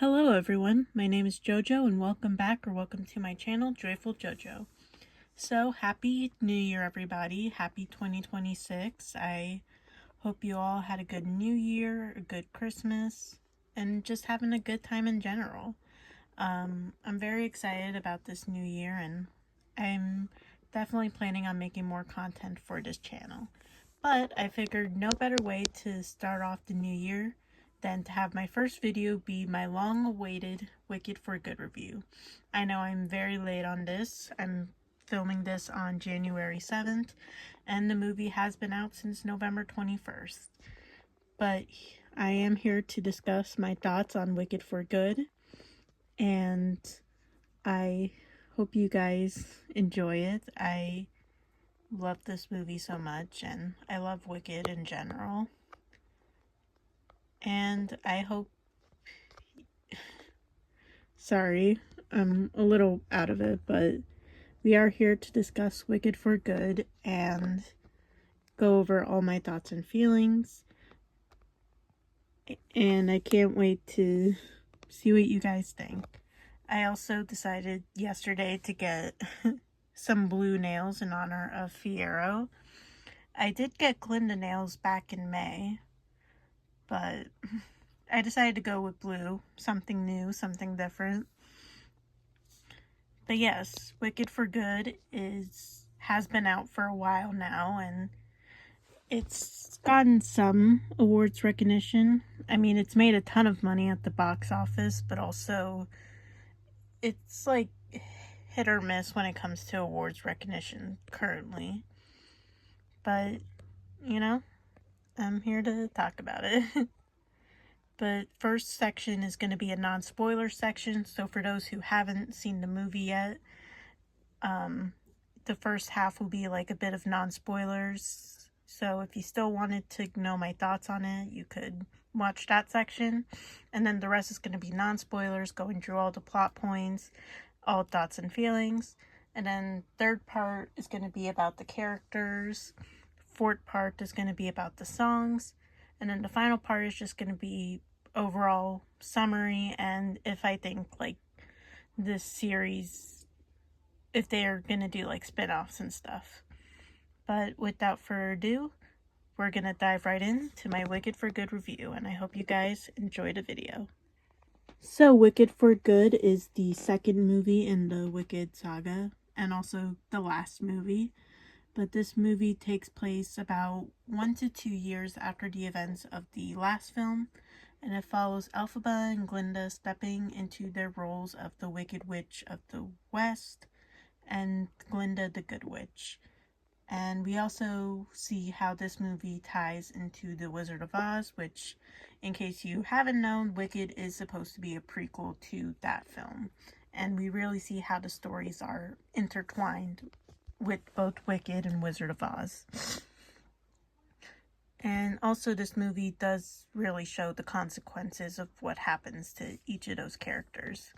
Hello everyone, my name is Jojo and welcome back or welcome to my channel, Joyful Jojo. So, happy New Year everybody, happy 2026. I hope you all had a good New Year, a good Christmas, and just having a good time in general. I'm very excited about this new year and I'm definitely planning on making more content for this channel. But I figured no better way to start off the new year than to have my first video be my long-awaited Wicked for Good review. I know I'm very late on this. I'm filming this on January 7th, and the movie has been out since November 21st. But I am here to discuss my thoughts on Wicked for Good, and I hope you guys enjoy it. I love this movie so much, and I love Wicked in general. And I hope... Sorry, I'm a little out of it, but we are here to discuss Wicked for Good and go over all my thoughts and feelings. And I can't wait to see what you guys think. I also decided yesterday to get some blue nails in honor of Fiero. I did get Glinda nails back in May, but I decided to go with blue. Something new, something different. But yes, Wicked for Good has been out for a while now, and it's gotten some awards recognition. I mean, it's made a ton of money at the box office, but also it's like hit or miss when it comes to awards recognition currently. But, you know, I'm here to talk about it. But first section is going to be a non-spoiler section, so for those who haven't seen the movie yet, the first half will be like a bit of non-spoilers. So if you still wanted to know my thoughts on it, you could watch that section. And then the rest is going to be non-spoilers, going through all the plot points, all thoughts and feelings. And then third part is going to be about the characters. Fourth part is going to be about the songs. And then the final part is just going to be overall summary and if I think like this series, if they're going to do like spin-offs and stuff. But without further ado, we're going to dive right into my Wicked for Good review, and I hope you guys enjoy the video. So Wicked for Good is the second movie in the Wicked saga, and also the last movie. But this movie takes place about 1 to 2 years after the events of the last film, and it follows Elphaba and Glinda stepping into their roles of the Wicked Witch of the West and Glinda the Good Witch. And we also see how this movie ties into The Wizard of Oz, which, in case you haven't known, Wicked is supposed to be a prequel to that film. And we really see how the stories are intertwined with both Wicked and Wizard of Oz. And also this movie does really show the consequences of what happens to each of those characters.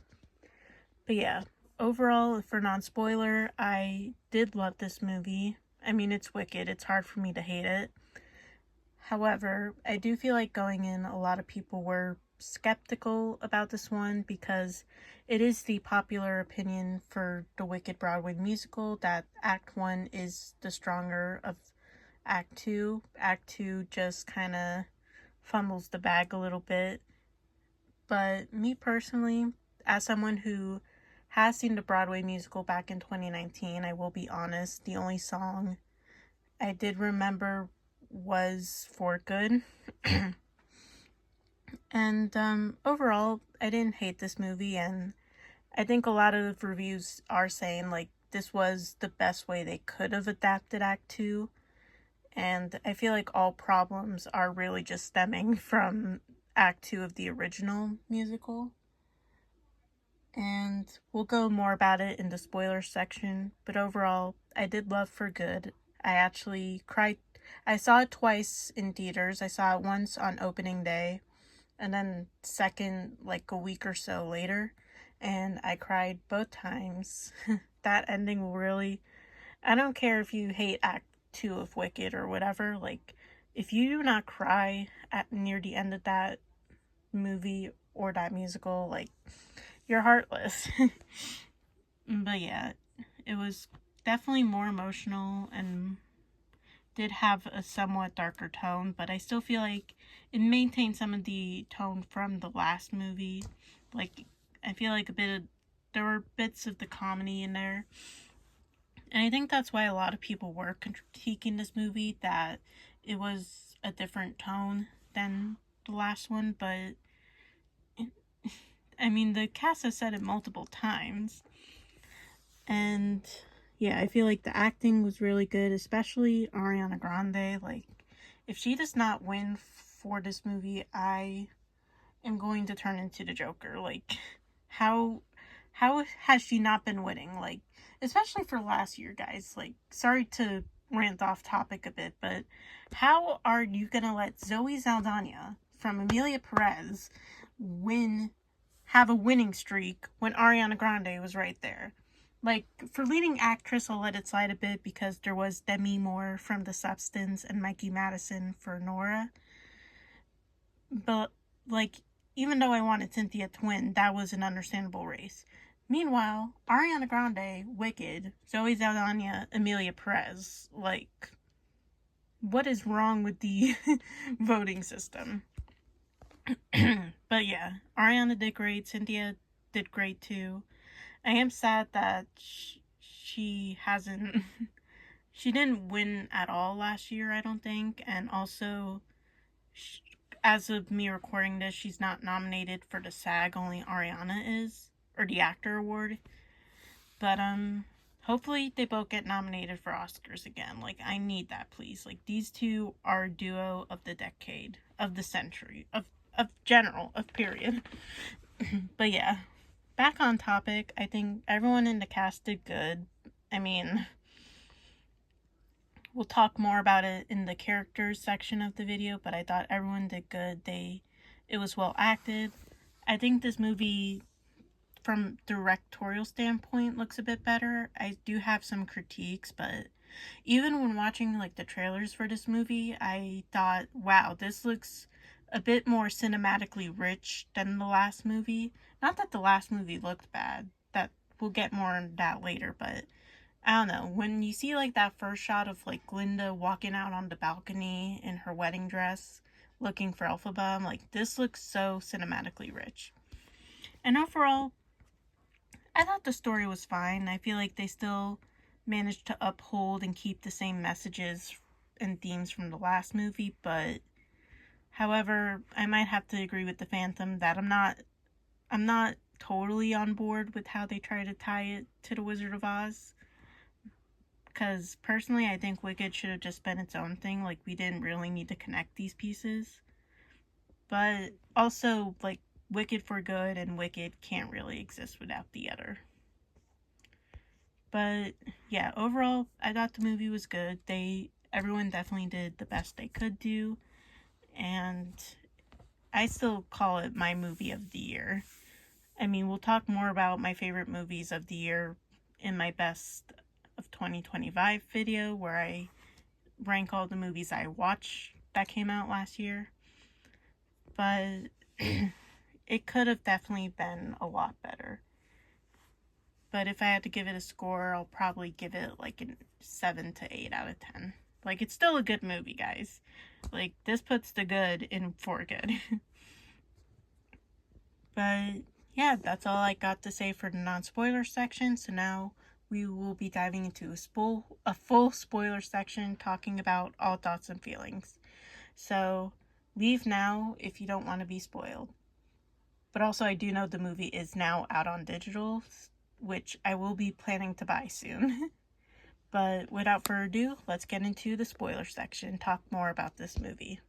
But yeah, overall, for non-spoiler, I did love this movie. I mean, it's Wicked. It's hard for me to hate it. However, I do feel like going in, a lot of people were skeptical about this one because it is the popular opinion for the Wicked Broadway musical that Act 1 is the stronger of Act 2. Act 2 just kind of fumbles the bag a little bit. But me personally, as someone who has seen the Broadway musical back in 2019, I will be honest, the only song I did remember was For Good. And overall, I didn't hate this movie, and I think a lot of reviews are saying like this was the best way they could have adapted Act 2. And I feel like all problems are really just stemming from Act 2 of the original musical. And we'll go more about it in the spoiler section, but overall, I did love For Good. I actually cried. I saw it twice in theaters. I saw it once on opening day, and then second, like a week or so later, and I cried both times. That ending will really... I don't care if you hate Act 2 of Wicked or whatever, like, if you do not cry near the end of that movie or that musical, like, you're heartless. But yeah, it was definitely more emotional and did have a somewhat darker tone, but I still feel like it maintained some of the tone from the last movie. Like, I feel like there were bits of the comedy in there. And I think that's why a lot of people were critiquing this movie, that it was a different tone than the last one, but I mean, the cast has said it multiple times. And yeah, I feel like the acting was really good, especially Ariana Grande. Like, if she does not win for this movie, I am going to turn into the Joker. Like, how has she not been winning? Like, especially for last year, guys. Like, sorry to rant off topic a bit, but how are you gonna let Zoe Saldana from Emilia Perez have a winning streak when Ariana Grande was right there? Like, for leading actress, I'll let it slide a bit because there was Demi Moore from The Substance and Mikey Madison for Nora. But, like, even though I wanted Cynthia to win, that was an understandable race. Meanwhile, Ariana Grande, Wicked, Zoe Saldana, Emilia Perez. Like, what is wrong with the voting system? But yeah, Ariana did great. Cynthia did great too. I am sad that she hasn't. She didn't win at all last year, I don't think. And also, as of me recording this, she's not nominated for the SAG, only Ariana is. Or the actor award. But, hopefully they both get nominated for Oscars again. Like, I need that, please. Like, these two are a duo of the decade, of the century, of period. But yeah, back on topic, I think everyone in the cast did good. I mean, we'll talk more about it in the characters section of the video, but I thought everyone did good. It was well acted. I think this movie, from directorial standpoint, looks a bit better. I do have some critiques, but even when watching like the trailers for this movie, I thought, wow, this looks a bit more cinematically rich than the last movie. Not that the last movie looked bad. That we'll get more on that later, but I don't know. When you see like that first shot of like Glinda walking out on the balcony in her wedding dress looking for Elphaba, I'm like, this looks so cinematically rich. And overall, I thought the story was fine. I feel like they still managed to uphold and keep the same messages and themes from the last movie, but however, I might have to agree with the Phantom that I'm not totally on board with how they try to tie it to the Wizard of Oz. Because personally, I think Wicked should have just been its own thing. Like, we didn't really need to connect these pieces. But also, like, Wicked for Good and Wicked can't really exist without the other. But yeah, overall, I thought the movie was good. Everyone definitely did the best they could do, and I still call it my movie of the year. I mean, we'll talk more about my favorite movies of the year in my best of 2025 video, where I rank all the movies I watched that came out last year. But it could have definitely been a lot better. But if I had to give it a score, I'll probably give it like a 7 to 8 out of 10. Like, it's still a good movie, guys. Like, this puts the good in for good. But yeah, that's all I got to say for the non-spoiler section. So now we will be diving into a full spoiler section, talking about all thoughts and feelings. So leave now if you don't want to be spoiled. But also, I do know the movie is now out on digital, which I will be planning to buy soon. But without further ado, let's get into the spoiler section, talk more about this movie.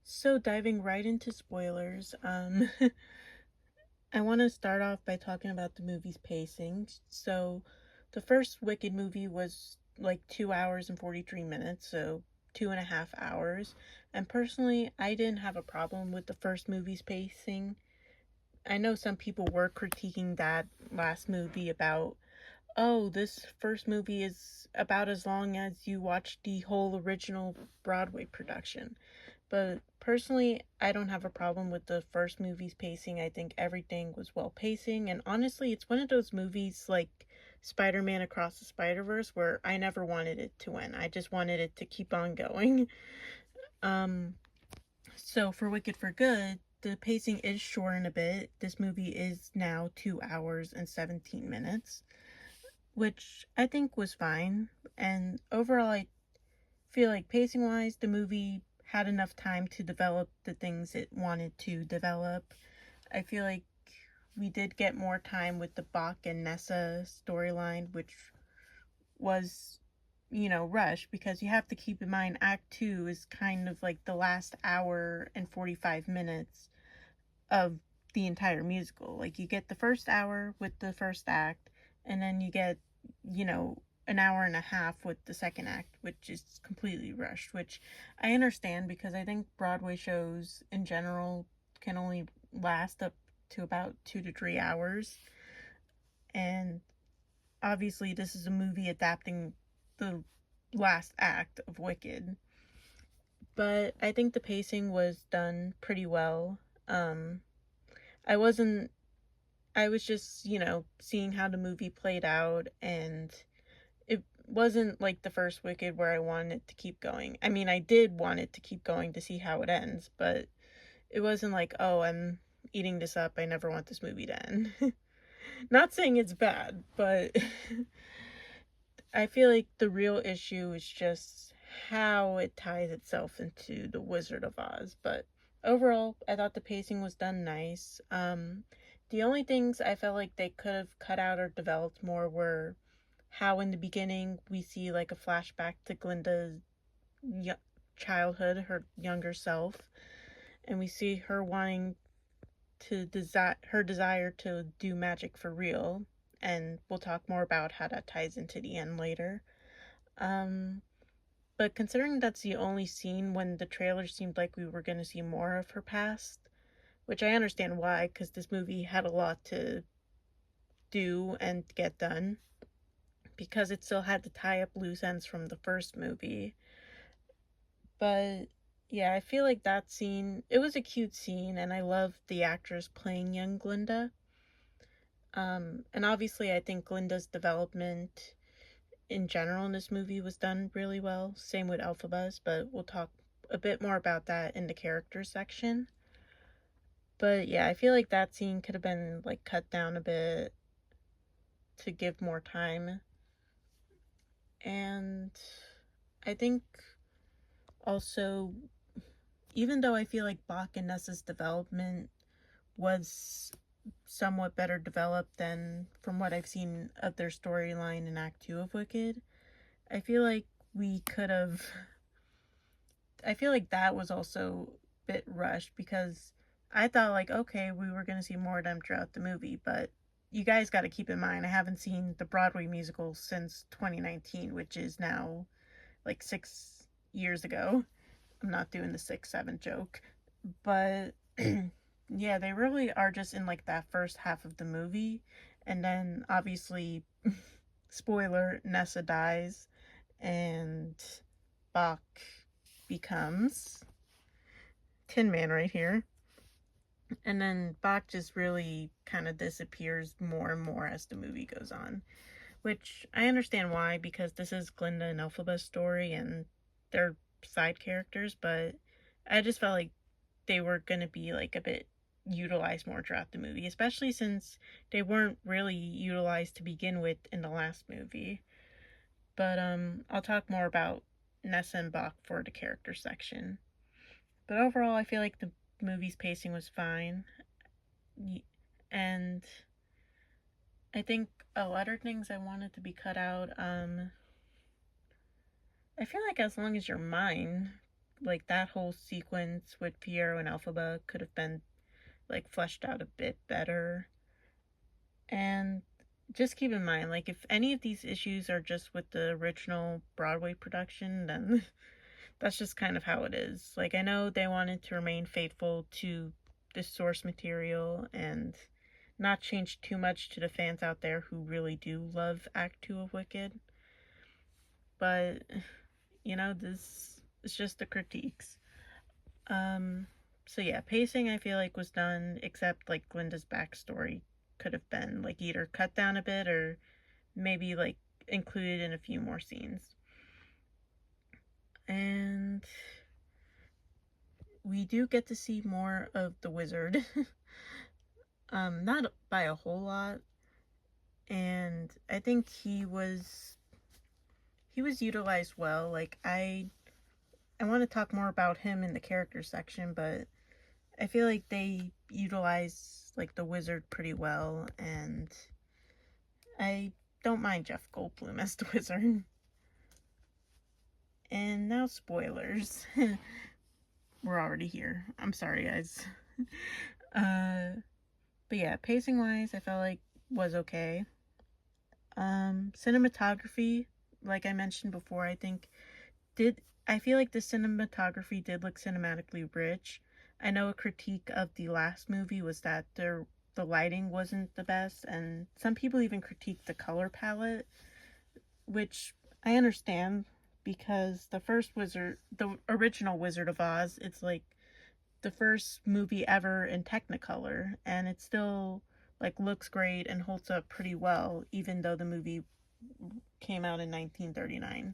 So diving right into spoilers, I want to start off by talking about the movie's pacing. So the first Wicked movie was like 2 hours and 43 minutes, so 2.5 hours. And personally, I didn't have a problem with the first movie's pacing. I know some people were critiquing that last movie about, oh, this first movie is about as long as you watch the whole original Broadway production. But Personally, I don't have a problem with the first movie's pacing. I think everything was well pacing, and honestly, it's one of those movies like Spider-Man Across the Spider-Verse where I never wanted it to end. I just wanted it to keep on going. Um, so for Wicked for Good, the pacing is shortened a bit. This movie is now 2 hours and 17 minutes, which I think was fine. And overall, I feel like pacing wise, the movie had enough time to develop the things it wanted to develop. I feel like we did get more time with the Bach and Nessa storyline, which was, rushed, because you have to keep in mind Act 2 is kind of like the last hour and 45 minutes of the entire musical. Like, you get the first hour with the first act, and then you get, an hour and a half with the second act, which is completely rushed, which I understand because I think Broadway shows in general can only last up to about 2 to 3 hours. And obviously, this is a movie adapting the last act of Wicked. But I think the pacing was done pretty well. Um, I wasn't, I was just, seeing how the movie played out, and it wasn't like the first Wicked where I wanted it to keep going. I mean, I did want it to keep going to see how it ends, but it wasn't like, oh, I'm eating this up, I never want this movie to end. Not saying it's bad, but I feel like the real issue is just how it ties itself into the Wizard of Oz. But overall, I thought the pacing was done nice. The only things I felt like they could have cut out or developed more were how in the beginning we see like a flashback to Glinda's childhood, her younger self, and we see her wanting to her desire to do magic for real, and we'll talk more about how that ties into the end later. But considering that's the only scene when the trailer seemed like we were going to see more of her past, which I understand why, because this movie had a lot to do and get done, because it still had to tie up loose ends from the first movie. But yeah, I feel like that scene, it was a cute scene, and I loved the actress playing young Glinda. And obviously I think Glinda's development in general in this movie was done really well. Same with Elphabas, but we'll talk a bit more about that in the characters section. But yeah, I feel like that scene could have been like cut down a bit to give more time. And I think also, even though I feel like Bach and Nessa's development was somewhat better developed than from what I've seen of their storyline in Act 2 of Wicked, I feel like that was also a bit rushed, because I thought like, okay, we were going to see more of them throughout the movie, but you guys got to keep in mind, I haven't seen the Broadway musical since 2019, which is now like 6 years ago. I'm not doing the 6-7 joke, but yeah, they really are just in like that first half of the movie, and then obviously, spoiler, Nessa dies, and Bach becomes Tin Man right here. And then Bach just really kind of disappears more and more as the movie goes on. Which I understand why, because this is Glinda and Elphaba's story and they're side characters, but I just felt like they were going to be like a bit utilized more throughout the movie, especially since they weren't really utilized to begin with in the last movie. But I'll talk more about Nessa and Bach for the character section. But overall, I feel like the movie's pacing was fine. And I think other things I wanted to be cut out, I feel like as long as you're mine, like that whole sequence with Piero and Elphaba could have been like fleshed out a bit better. And just keep in mind, like, if any of these issues are just with the original Broadway production, then that's just kind of how it is. Like, I know they wanted to remain faithful to the source material and not change too much to the fans out there who really do love Act 2 of Wicked. But, this is just the critiques. Um, so yeah, pacing I feel like was done, except like Glinda's backstory could have been like either cut down a bit or maybe like included in a few more scenes. And we do get to see more of the wizard. Not by a whole lot. And I think he was utilized well. Like I want to talk more about him in the character section, but I feel like they utilize like the wizard pretty well, and I don't mind Jeff Goldblum as the wizard. And now spoilers. We're already here. I'm sorry, guys. But yeah, pacing wise, I felt like was okay. Cinematography, like I mentioned before, did I feel like the cinematography did look cinematically rich. I know a critique of the last movie was that the lighting wasn't the best, and some people even critiqued the color palette, which I understand because the original Wizard of Oz, it's like the first movie ever in Technicolor, and it still like looks great and holds up pretty well, even though the movie came out in 1939.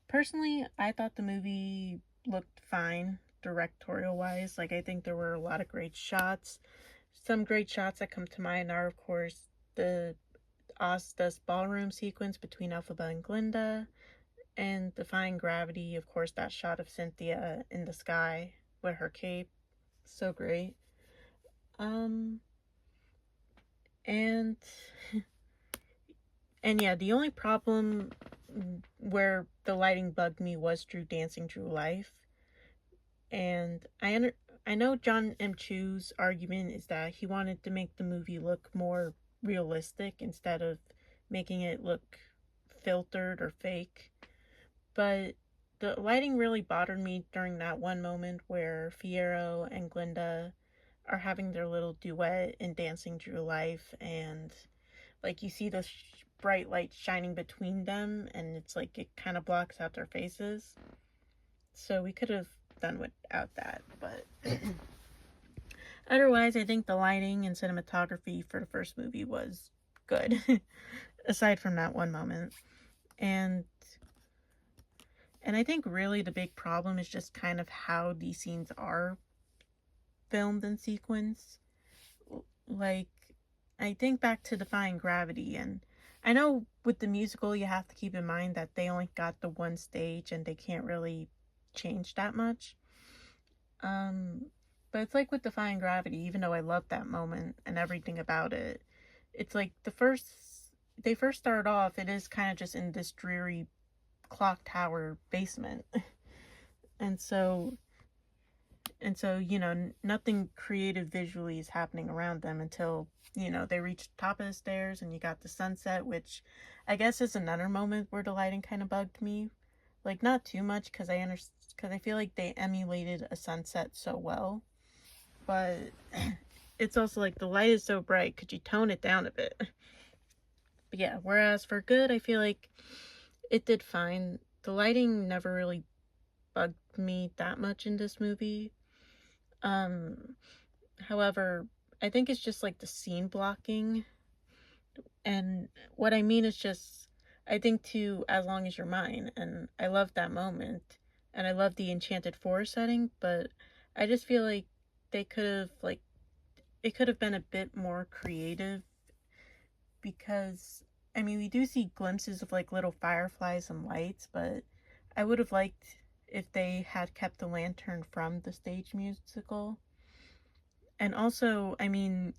Personally, I thought the movie looked fine directorial wise. Like, I think there were a lot of great shots. Some great shots that come to mind are, of course, the Osta's ballroom sequence between Elphaba and Glinda, and Defying Gravity, of course, that shot of Cynthia in the sky with her cape. So great. Um, and and yeah, the only problem where the lighting bugged me was Drew dancing Drew life. And I know John M. Chu's argument is that he wanted to make the movie look more realistic instead of making it look filtered or fake. But the lighting really bothered me during that one moment where Fiyero and Glinda are having their little duet in Dancing Drew Life, and like you see the bright light shining between them, and it's like it kind of blocks out their faces. So we could have done without that, but otherwise, I think the lighting and cinematography for the first movie was good, aside from that one moment. And I think really the big problem is just kind of how these scenes are filmed in sequence. Like, I think back to Defying Gravity, and I know with the musical you have to keep in mind that they only got the one stage and they can't really change that much. But it's like with Defying Gravity, even though I love that moment and everything about it, it's like they first start off, it is kind of just in this dreary clock tower basement. And so nothing creative visually is happening around them until they reach the top of the stairs and you got the sunset, which I guess is another moment where the lighting kind of bugged me. Like, not too much because I feel like they emulated a sunset so well, but it's also like the light is so bright, could you tone it down a bit? But yeah, whereas for good, I feel like it did fine. The lighting never really bugged me that much in this movie. However, I think it's just like the scene blocking. And what I mean is just, I think too, As Long As You're Mine. And I love that moment. And I love the Enchanted Forest setting. But I just feel like they could have, like, it could have been a bit more creative. Because, I mean, we do see glimpses of like little fireflies and lights. But I would have liked if they had kept the lantern from the stage musical. And also, I mean,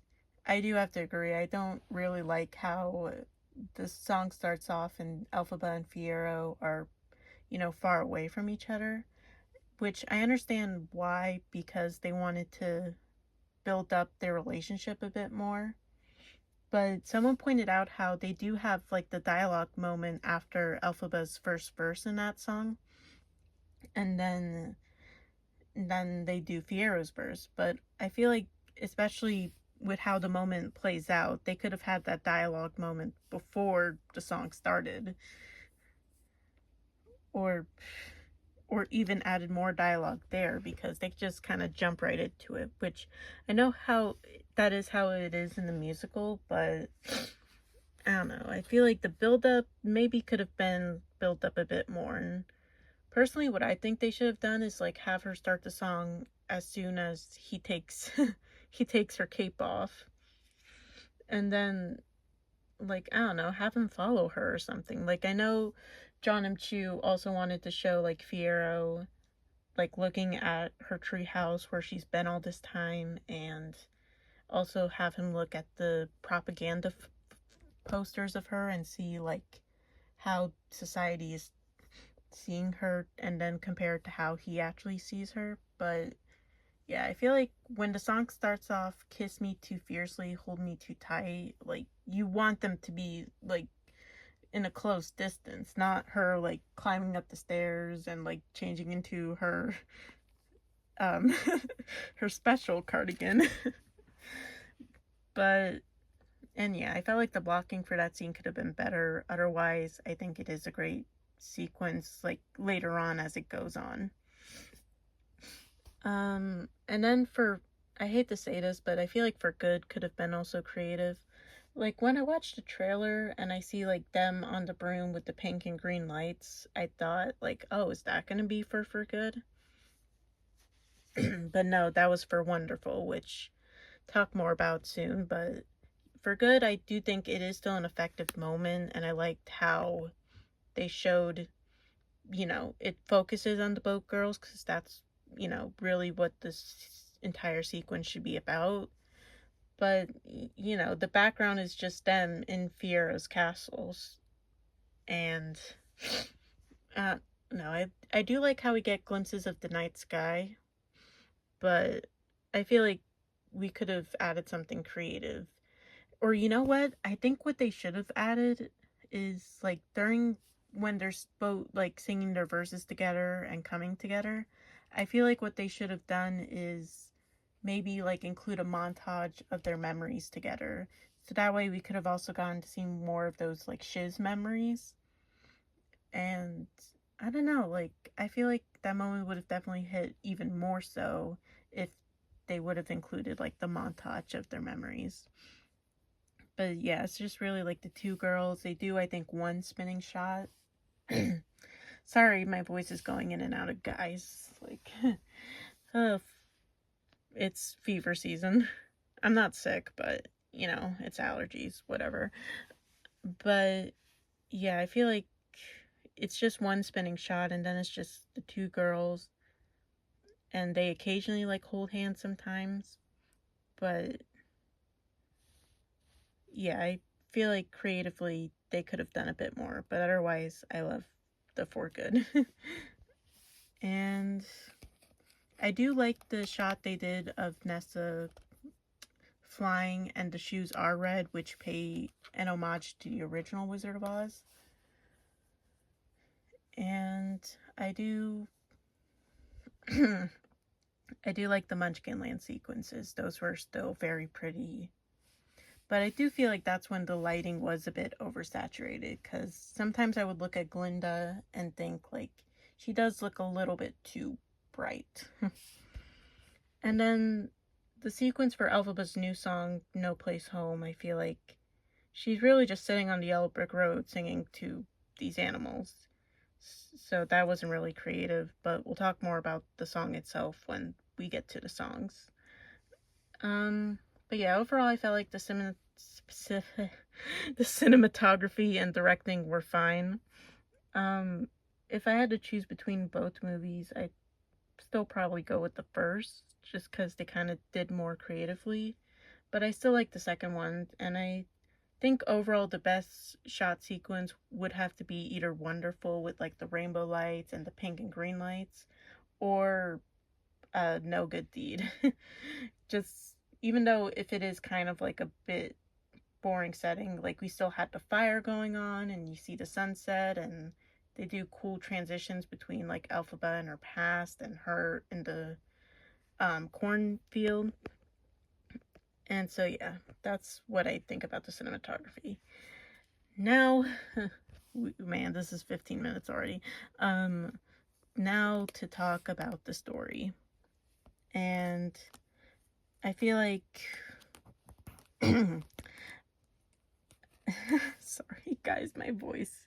I do have to agree, I don't really like how the song starts off and Elphaba and Fiyero are, far away from each other, which I understand why, because they wanted to build up their relationship a bit more. But someone pointed out how they do have like the dialogue moment after Elphaba's first verse in that song, and then they do Fiero's verse. But I feel like, especially with how the moment plays out, they could have had that dialogue moment before the song started. Or or even added more dialogue there, because they just kind of jump right into it, which I know how that is how it is in the musical, but I don't know. I feel like the build up maybe could have been built up a bit more. And personally, what I think they should have done is like have her start the song as soon as he takes he takes her cape off, and then like I don't know, have him follow her or something. Like I know John M. Chu also wanted to show like Fiyero like looking at her treehouse where she's been all this time, and also have him look at the propaganda posters of her and see like how society is seeing her, and then compare it to how he actually sees her. But yeah, I feel like when the song starts off, kiss me too fiercely, hold me too tight, like you want them to be like in a close distance, not her like climbing up the stairs and like changing into her um her special cardigan. But and yeah, I felt like the blocking for that scene could have been better. Otherwise, I think it is a great sequence like later on as it goes on. And then for, I hate to say this, but I feel like for good could have been also creative. Like when I watched the trailer and I see like them on the broom with the pink and green lights, I thought like, oh, is that gonna be for good? But no, that was for wonderful, which talk more about soon. But for good, I do think it is still an effective moment, and I liked how they showed, you know, it focuses on the boat girls, because that's, you know, really what this entire sequence should be about. But, you know, the background is just them in Fiera's castles. And, uh, no, I do like how we get glimpses of the night sky, but I feel like we could have added something creative. Or you know what? I think what they should have added is like during when they're both like singing their verses together and coming together. I feel like what they should have done is maybe like include a montage of their memories together. So that way we could have also gotten to see more of those like shiz memories. And I don't know, like I feel like that moment would have definitely hit even more so if they would have included like the montage of their memories. But yeah, it's just really like the two girls. They do, I think, one spinning shot. Sorry, my voice is going in and out of guys. Like, uh, it's fever season. I'm not sick, but you know, it's allergies, whatever. But yeah, I feel like it's just one spinning shot, and then it's just the two girls, and they occasionally like hold hands sometimes. But yeah, I feel like creatively they could have done a bit more, but otherwise, I love the for good. And I do like the shot they did of Nessa flying, and the shoes are red, which pay an homage to the original Wizard of Oz. And I do I do like the Munchkin Land sequences. Those were still very pretty. But I do feel like that's when the lighting was a bit oversaturated, because sometimes I would look at Glinda and think like she does look a little bit too bright. And then the sequence for Elphaba's new song, No Place Home, I feel like she's really just sitting on the yellow brick road singing to these animals. So that wasn't really creative, but we'll talk more about the song itself when we get to the songs. But yeah, overall I felt like the cinematography and directing were fine. If I had to choose between both movies, I'd still probably go with the first, just because they kind of did more creatively. But I still like the second one, and I think overall the best shot sequence would have to be either Wonderful with like the rainbow lights and the pink and green lights, or No Good Deed. Just even though if it is kind of like a bit boring setting, like we still had the fire going on and you see the sunset, and they do cool transitions between like Elphaba and her past and her in the cornfield. And so yeah, that's what I think about the cinematography. Now, man, this is 15 minutes already. now to talk about the story. And I feel like sorry guys, my voice.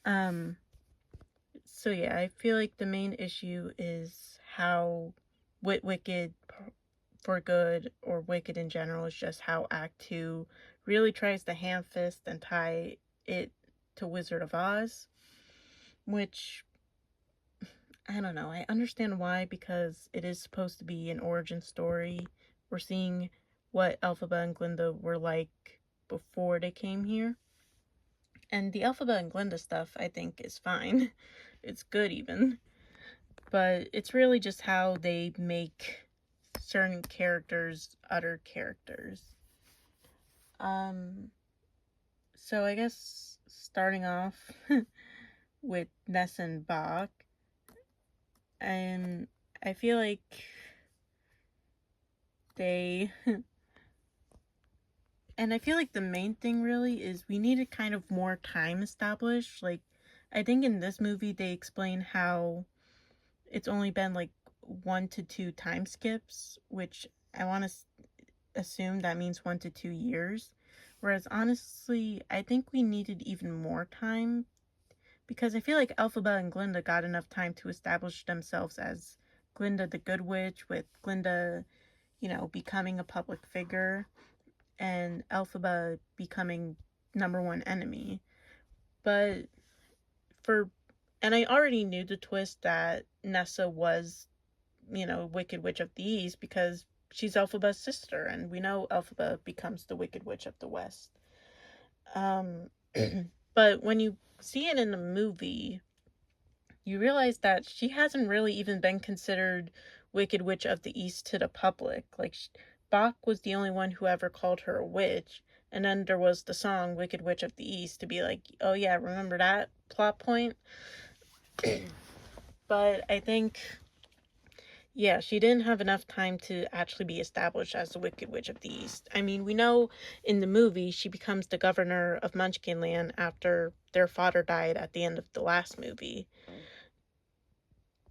So yeah, I feel like the main issue is how Wicked for Good, or Wicked in general, is just how Act 2 really tries to ham-fist and tie it to Wizard of Oz, which, I don't know, I understand why, because it is supposed to be an origin story. We're seeing what Elphaba and Glinda were like before they came here. And the Elphaba and Glinda stuff, I think, is fine. It's good, even. But it's really just how they make certain characters other characters. So I guess starting off with Ness and Bach, and I feel like they and I feel like the main thing really is we needed kind of more time established. Like, I think in this movie they explain how it's only been like 1 to 2 time skips, which I want to assume that means 1 to 2 years. Whereas honestly, I think we needed even more time, because I feel like Elphaba and Glinda got enough time to establish themselves as Glinda the Good Witch, with Glinda, becoming a public figure, and Elphaba becoming #1 enemy. But and I already knew the twist that Nessa was, Wicked Witch of the East, because she's Elphaba's sister, and we know Elphaba becomes the Wicked Witch of the West. But when you see it in the movie, you realize that she hasn't really even been considered Wicked Witch of the East to the public. Like, Bach was the only one who ever called her a witch, and then there was the song Wicked Witch of the East to be like, oh yeah, remember that plot point? But I think, yeah, she didn't have enough time to actually be established as the Wicked Witch of the East. I mean, we know in the movie she becomes the governor of Munchkinland after their father died at the end of the last movie.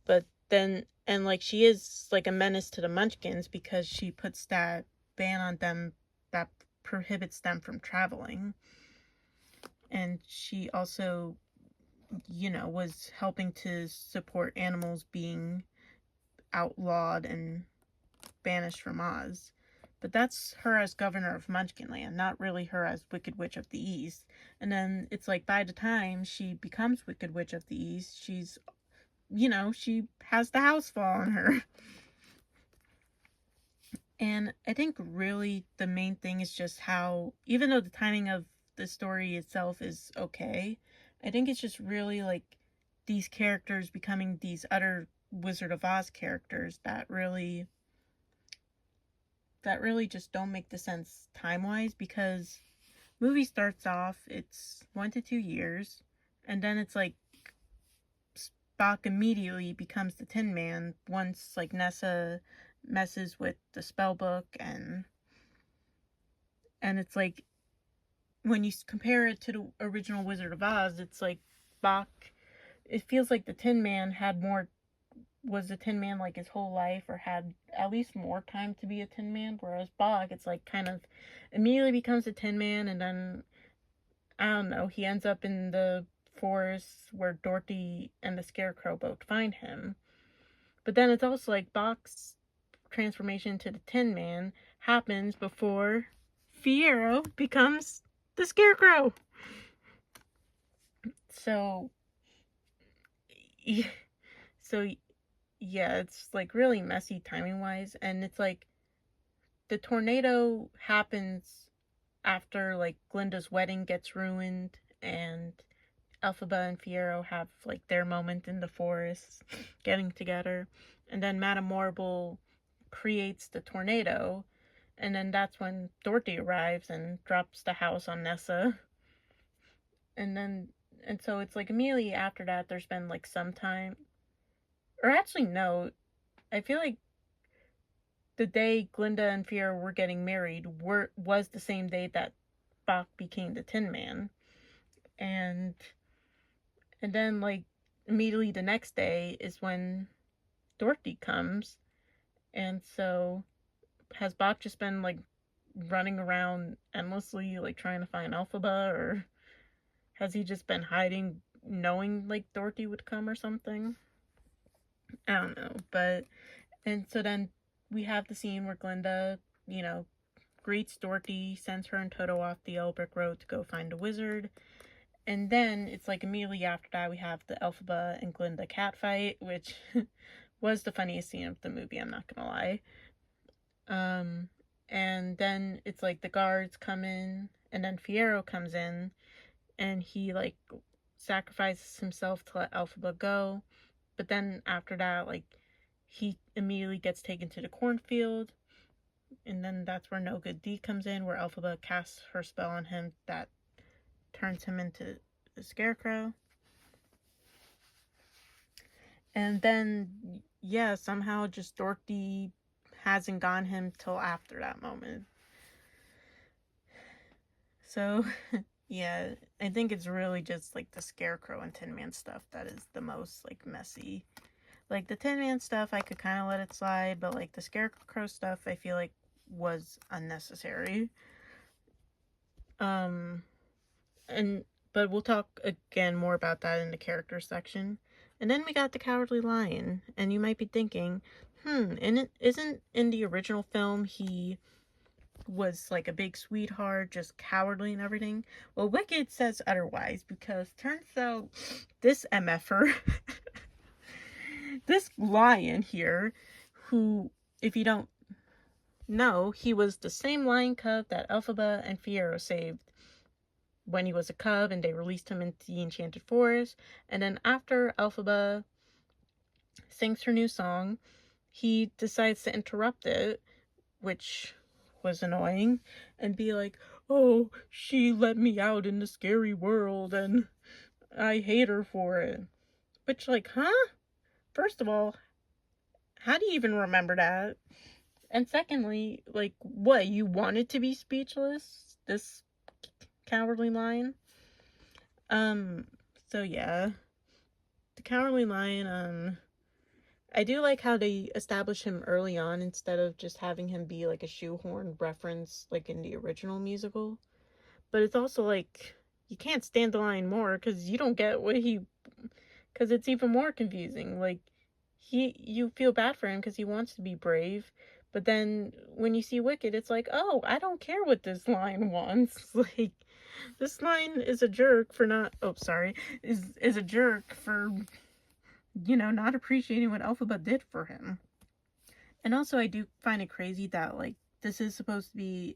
But then, and like, she is like a menace to the Munchkins because she puts that ban on them that prohibits them from traveling. And she also, was helping to support animals being outlawed and banished from Oz. But that's her as governor of Munchkinland, not really her as Wicked Witch of the East. And then it's like, by the time she becomes Wicked Witch of the East, she's, she has the house fall on her. And I think really the main thing is just how, even though the timing of the story itself is okay, I think it's just really like these characters becoming these other Wizard of Oz characters that really just don't make the sense time-wise, because movie starts off, it's 1 to 2 years, and then it's like Spock immediately becomes the Tin Man once like Nessa messes with the spell book, and it's like, when you compare it to the original Wizard of Oz, it's like Spock, it feels like the Tin Man was the Tin Man like his whole life, or had at least more time to be a Tin Man, whereas Bog, it's like kind of immediately becomes a Tin Man, and then, I don't know, he ends up in the forest where Dorothy and the Scarecrow both find him. But then it's also like Bog's transformation to the Tin Man happens before Fiyero becomes the Scarecrow. So yeah, it's like really messy timing wise, and it's like the tornado happens after like Glinda's wedding gets ruined, and Elphaba and Fiyero have like their moment in the forest getting together, and then Madame Morrible creates the tornado, and then that's when Dorothy arrives and drops the house on Nessa. And so it's like immediately after that there's been like some time, or actually no, I feel like the day Glinda and Fiyero were getting married was the same day that Bach became the Tin Man. And then like immediately the next day is when Dorothy comes. And so has Bach just been like running around endlessly, like trying to find Elphaba, or has he just been hiding, knowing like Dorothy would come or something? I don't know. But, and so then we have the scene where Glinda, you know, greets Dorothy, sends her and Toto off the Yellow Brick Road to go find a wizard. And then it's like immediately after that we have the Elphaba and Glinda cat fight, which was the funniest scene of the movie, I'm not gonna lie. And then it's like the guards come in, and then Fiyero comes in, and he like sacrifices himself to let Elphaba go. But then after that, like, he immediately gets taken to the cornfield, and then that's where No Good Deed comes in, where Elphaba casts her spell on him that turns him into a scarecrow. And then, yeah, somehow just Dorothy hasn't gotten him till after that moment. So, yeah, I think it's really just like the Scarecrow and Tin Man stuff that is the most like messy. Like the Tin Man stuff, I could kind of let it slide, but like the Scarecrow stuff, I feel like was unnecessary. But we'll talk again more about that in the character section. And then we got the Cowardly Lion, and you might be thinking, isn't in the original film he was like a big sweetheart, just cowardly and everything? Well, Wicked says otherwise, because turns out this MFer, this lion here, who, if you don't know, he was the same lion cub that Elphaba and Fiyero saved when he was a cub, and they released him into the Enchanted Forest. And then after Elphaba sings her new song, he decides to interrupt it, which was annoying, and be like, oh, she let me out in the scary world, and I hate her for it. Which, like, huh? First of all, how do you even remember that? And secondly, like, what, you wanted to be speechless? This Cowardly Lion? So yeah. The Cowardly Lion, I do like how they establish him early on instead of just having him be like a shoehorn reference like in the original musical. But it's also like, you can't stand the lion more because you don't get what he, because it's even more confusing. Like, you feel bad for him because he wants to be brave, but then when you see Wicked, it's like, oh, I don't care what this lion wants. Like, this lion is a jerk for not, oh, sorry, is a jerk for, not appreciating what Elphaba did for him. And also, I do find it crazy that, like, this is supposed to be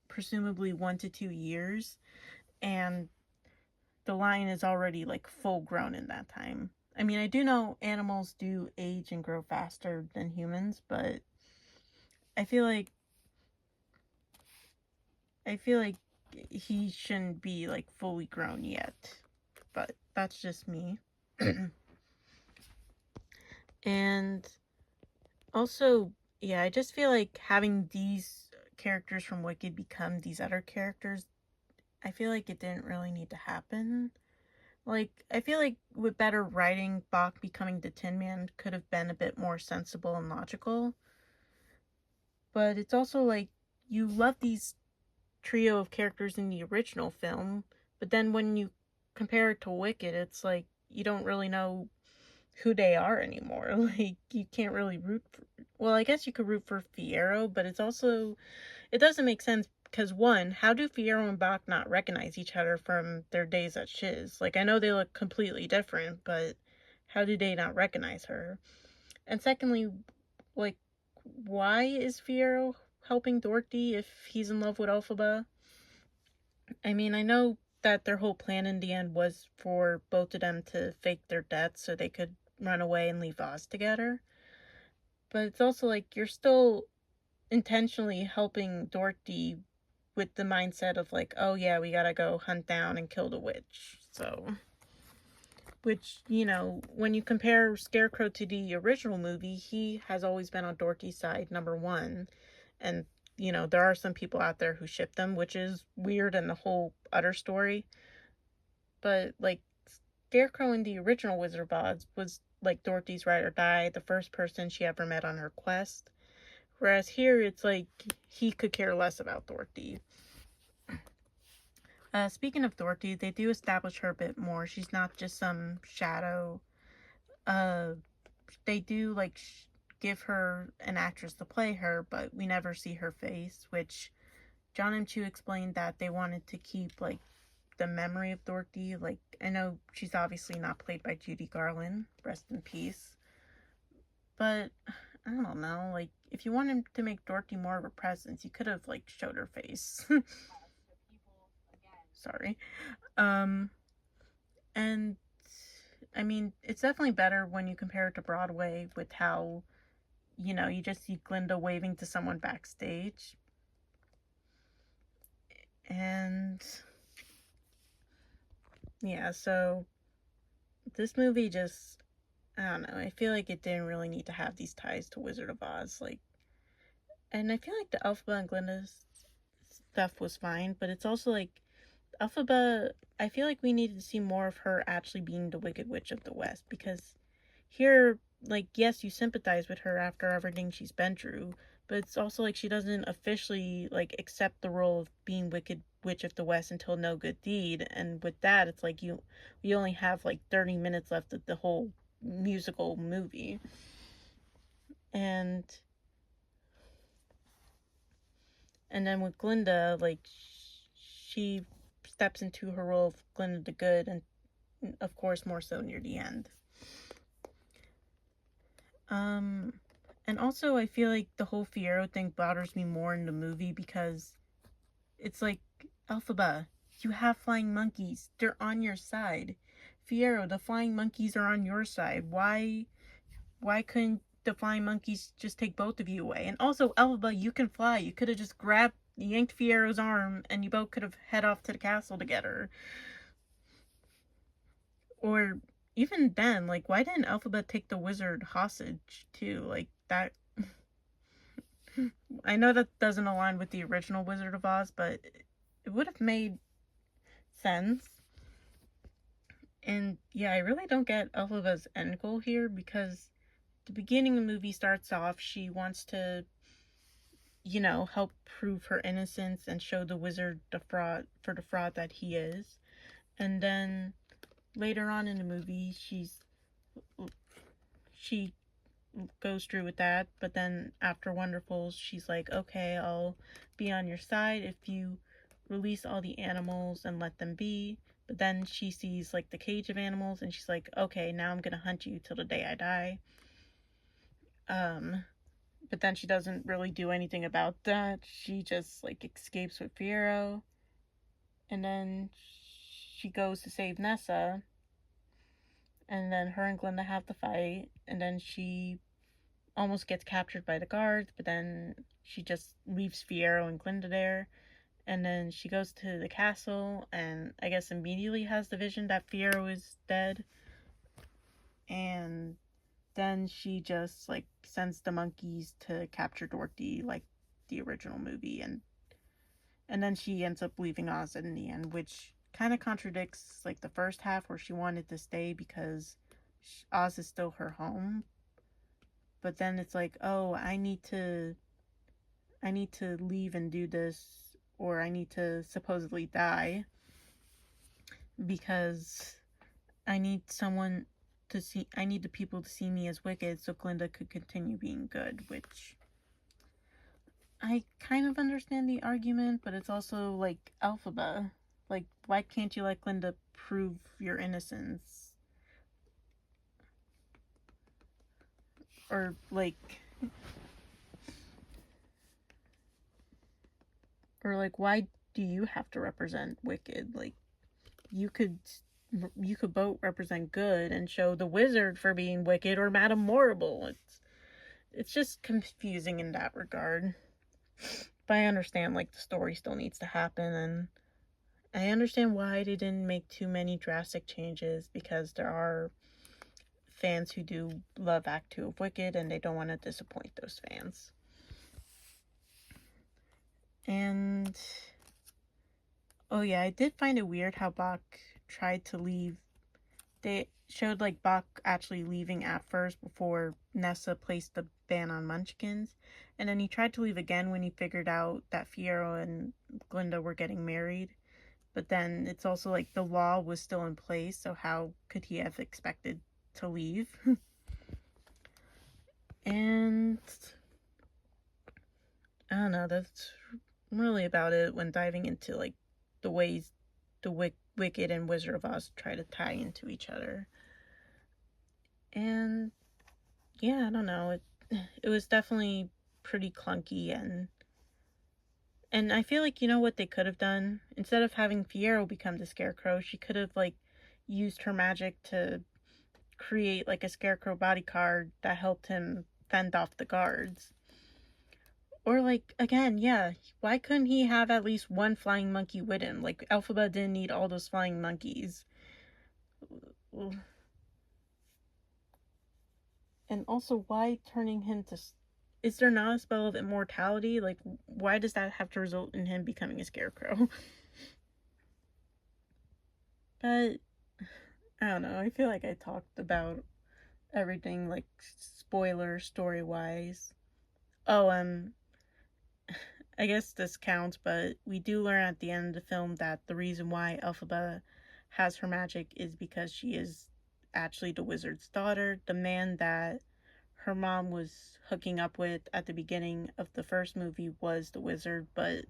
presumably 1 to 2 years, and the lion is already, like, full grown in that time. I mean, I do know animals do age and grow faster than humans, but I feel like he shouldn't be like fully grown yet. But that's just me. And also, yeah, I just feel like having these characters from Wicked become these other characters, I feel like it didn't really need to happen. Like, I feel like with better writing, Bach becoming the Tin Man could have been a bit more sensible and logical. But it's also like, you love these trio of characters in the original film, but then when you compare it to Wicked, it's like you don't really know who they are anymore. Like, you can't really root for, well, I guess you could root for Fiyero, but it's also, it doesn't make sense because, one, how do Fiyero and Bach not recognize each other from their days at Shiz? Like, I know they look completely different, but how do they not recognize her? And secondly, like, why is Fiyero helping Dorothy if he's in love with Elphaba? I mean, I know that their whole plan in the end was for both of them to fake their deaths so they could run away and leave Oz together. But it's also like, you're still intentionally helping Dorothy with the mindset of like, oh yeah, we gotta go hunt down and kill the witch. So, which, when you compare Scarecrow to the original movie, he has always been on Dorothy's side, number one. And, there are some people out there who ship them, which is weird in the whole other story. But, like, Scarecrow in the original Wizard of Oz was like Dorothy's ride or die, the first person she ever met on her quest. Whereas here, it's like he could care less about Dorothy. Speaking of Dorothy, they do establish her a bit more. She's not just some shadow. They do like give her an actress to play her, but we never see her face, which John M. Chu explained that they wanted to keep like the memory of Dorothy. Like, I know she's obviously not played by Judy Garland, rest in peace, but I don't know, like, if you wanted to make Dorothy more of a presence, you could have like showed her face. Sorry. And I mean, it's definitely better when you compare it to Broadway with how, you just see Glinda waving to someone backstage. And yeah, so this movie just, I don't know, I feel like it didn't really need to have these ties to Wizard of Oz. Like, and I feel like the Elphaba and Glinda stuff was fine, but it's also like, Elphaba, I feel like we needed to see more of her actually being the Wicked Witch of the West, because here, like, yes, you sympathize with her after everything she's been through, but it's also like she doesn't officially like accept the role of being Wicked Witch of the West until No Good Deed, and with that, it's like you only have like 30 minutes left of the whole musical movie. And then with Glinda, like, she steps into her role of Glinda the Good, and of course more so near the end. And also I feel like the whole Fiero thing bothers me more in the movie, because it's like, Elphaba, you have flying monkeys. They're on your side. Fiero, the flying monkeys are on your side. Why couldn't the flying monkeys just take both of you away? And also, Elphaba, you can fly. You could have just yanked Fiero's arm, and you both could have head off to the castle together. Or even then, like, why didn't Elphaba take the wizard hostage too? Like, that, I know that doesn't align with the original Wizard of Oz, but it would have made sense. And yeah, I really don't get Elphaba's end goal here, because the beginning of the movie starts off, she wants to, help prove her innocence and show the wizard the fraud that he is. And then later on in the movie, she goes through with that, but then after Wonderfuls, she's like, okay, I'll be on your side if you release all the animals and let them be. But then she sees like the cage of animals, and she's like, okay, now I'm gonna hunt you till the day I die. But then she doesn't really do anything about that. She just like escapes with Fiero, and then she goes to save Nessa, and then her and Glinda have the fight, and then she almost gets captured by the guards, but then she just leaves Fiero and Glinda there. And then she goes to the castle, and I guess immediately has the vision that Fiero is dead. And then she just like sends the monkeys to capture Dorothy, like the original movie, and then she ends up leaving Oz in the end, which kind of contradicts like the first half where she wanted to stay because Oz is still her home. But then it's like, oh, I need to leave and do this, or I need to supposedly die because I need the people to see me as wicked so Glinda could continue being good, which I kind of understand the argument, but it's also like, Elphaba, like, why can't you let Glinda prove your innocence? Or like, why do you have to represent wicked? Like, you could both represent good and show the wizard for being wicked, or Madame Morrible. It's just confusing in that regard. But I understand like the story still needs to happen, and I understand why they didn't make too many drastic changes, because there are fans who do love Act 2 of Wicked, and they don't want to disappoint those fans. And oh yeah, I did find it weird how Bach tried to leave they showed like Bach actually leaving at first before Nessa placed the ban on Munchkins, and then he tried to leave again when he figured out that Fiyero and Glinda were getting married. But then it's also like the law was still in place, so how could he have expected to leave? And I don't know, that's really about it when diving into like the ways the Wicked and Wizard of Oz try to tie into each other. And yeah, I don't know, it was definitely pretty clunky, and I feel like, you know what they could have done? Instead of having Fiyero become the Scarecrow, she could have like used her magic to create like a Scarecrow bodyguard that helped him fend off the guards. Or like, again, yeah, why couldn't he have at least one flying monkey with him? Like, Elphaba didn't need all those flying monkeys. And also, why turning him to... Is there not a spell of immortality? Like, why does that have to result in him becoming a Scarecrow? But, I don't know, I feel like I talked about everything, like, spoiler story-wise. Oh, I guess this counts, but we do learn at the end of the film that the reason why Elphaba has her magic is because she is actually the wizard's daughter. The man that her mom was hooking up with at the beginning of the first movie was the wizard, but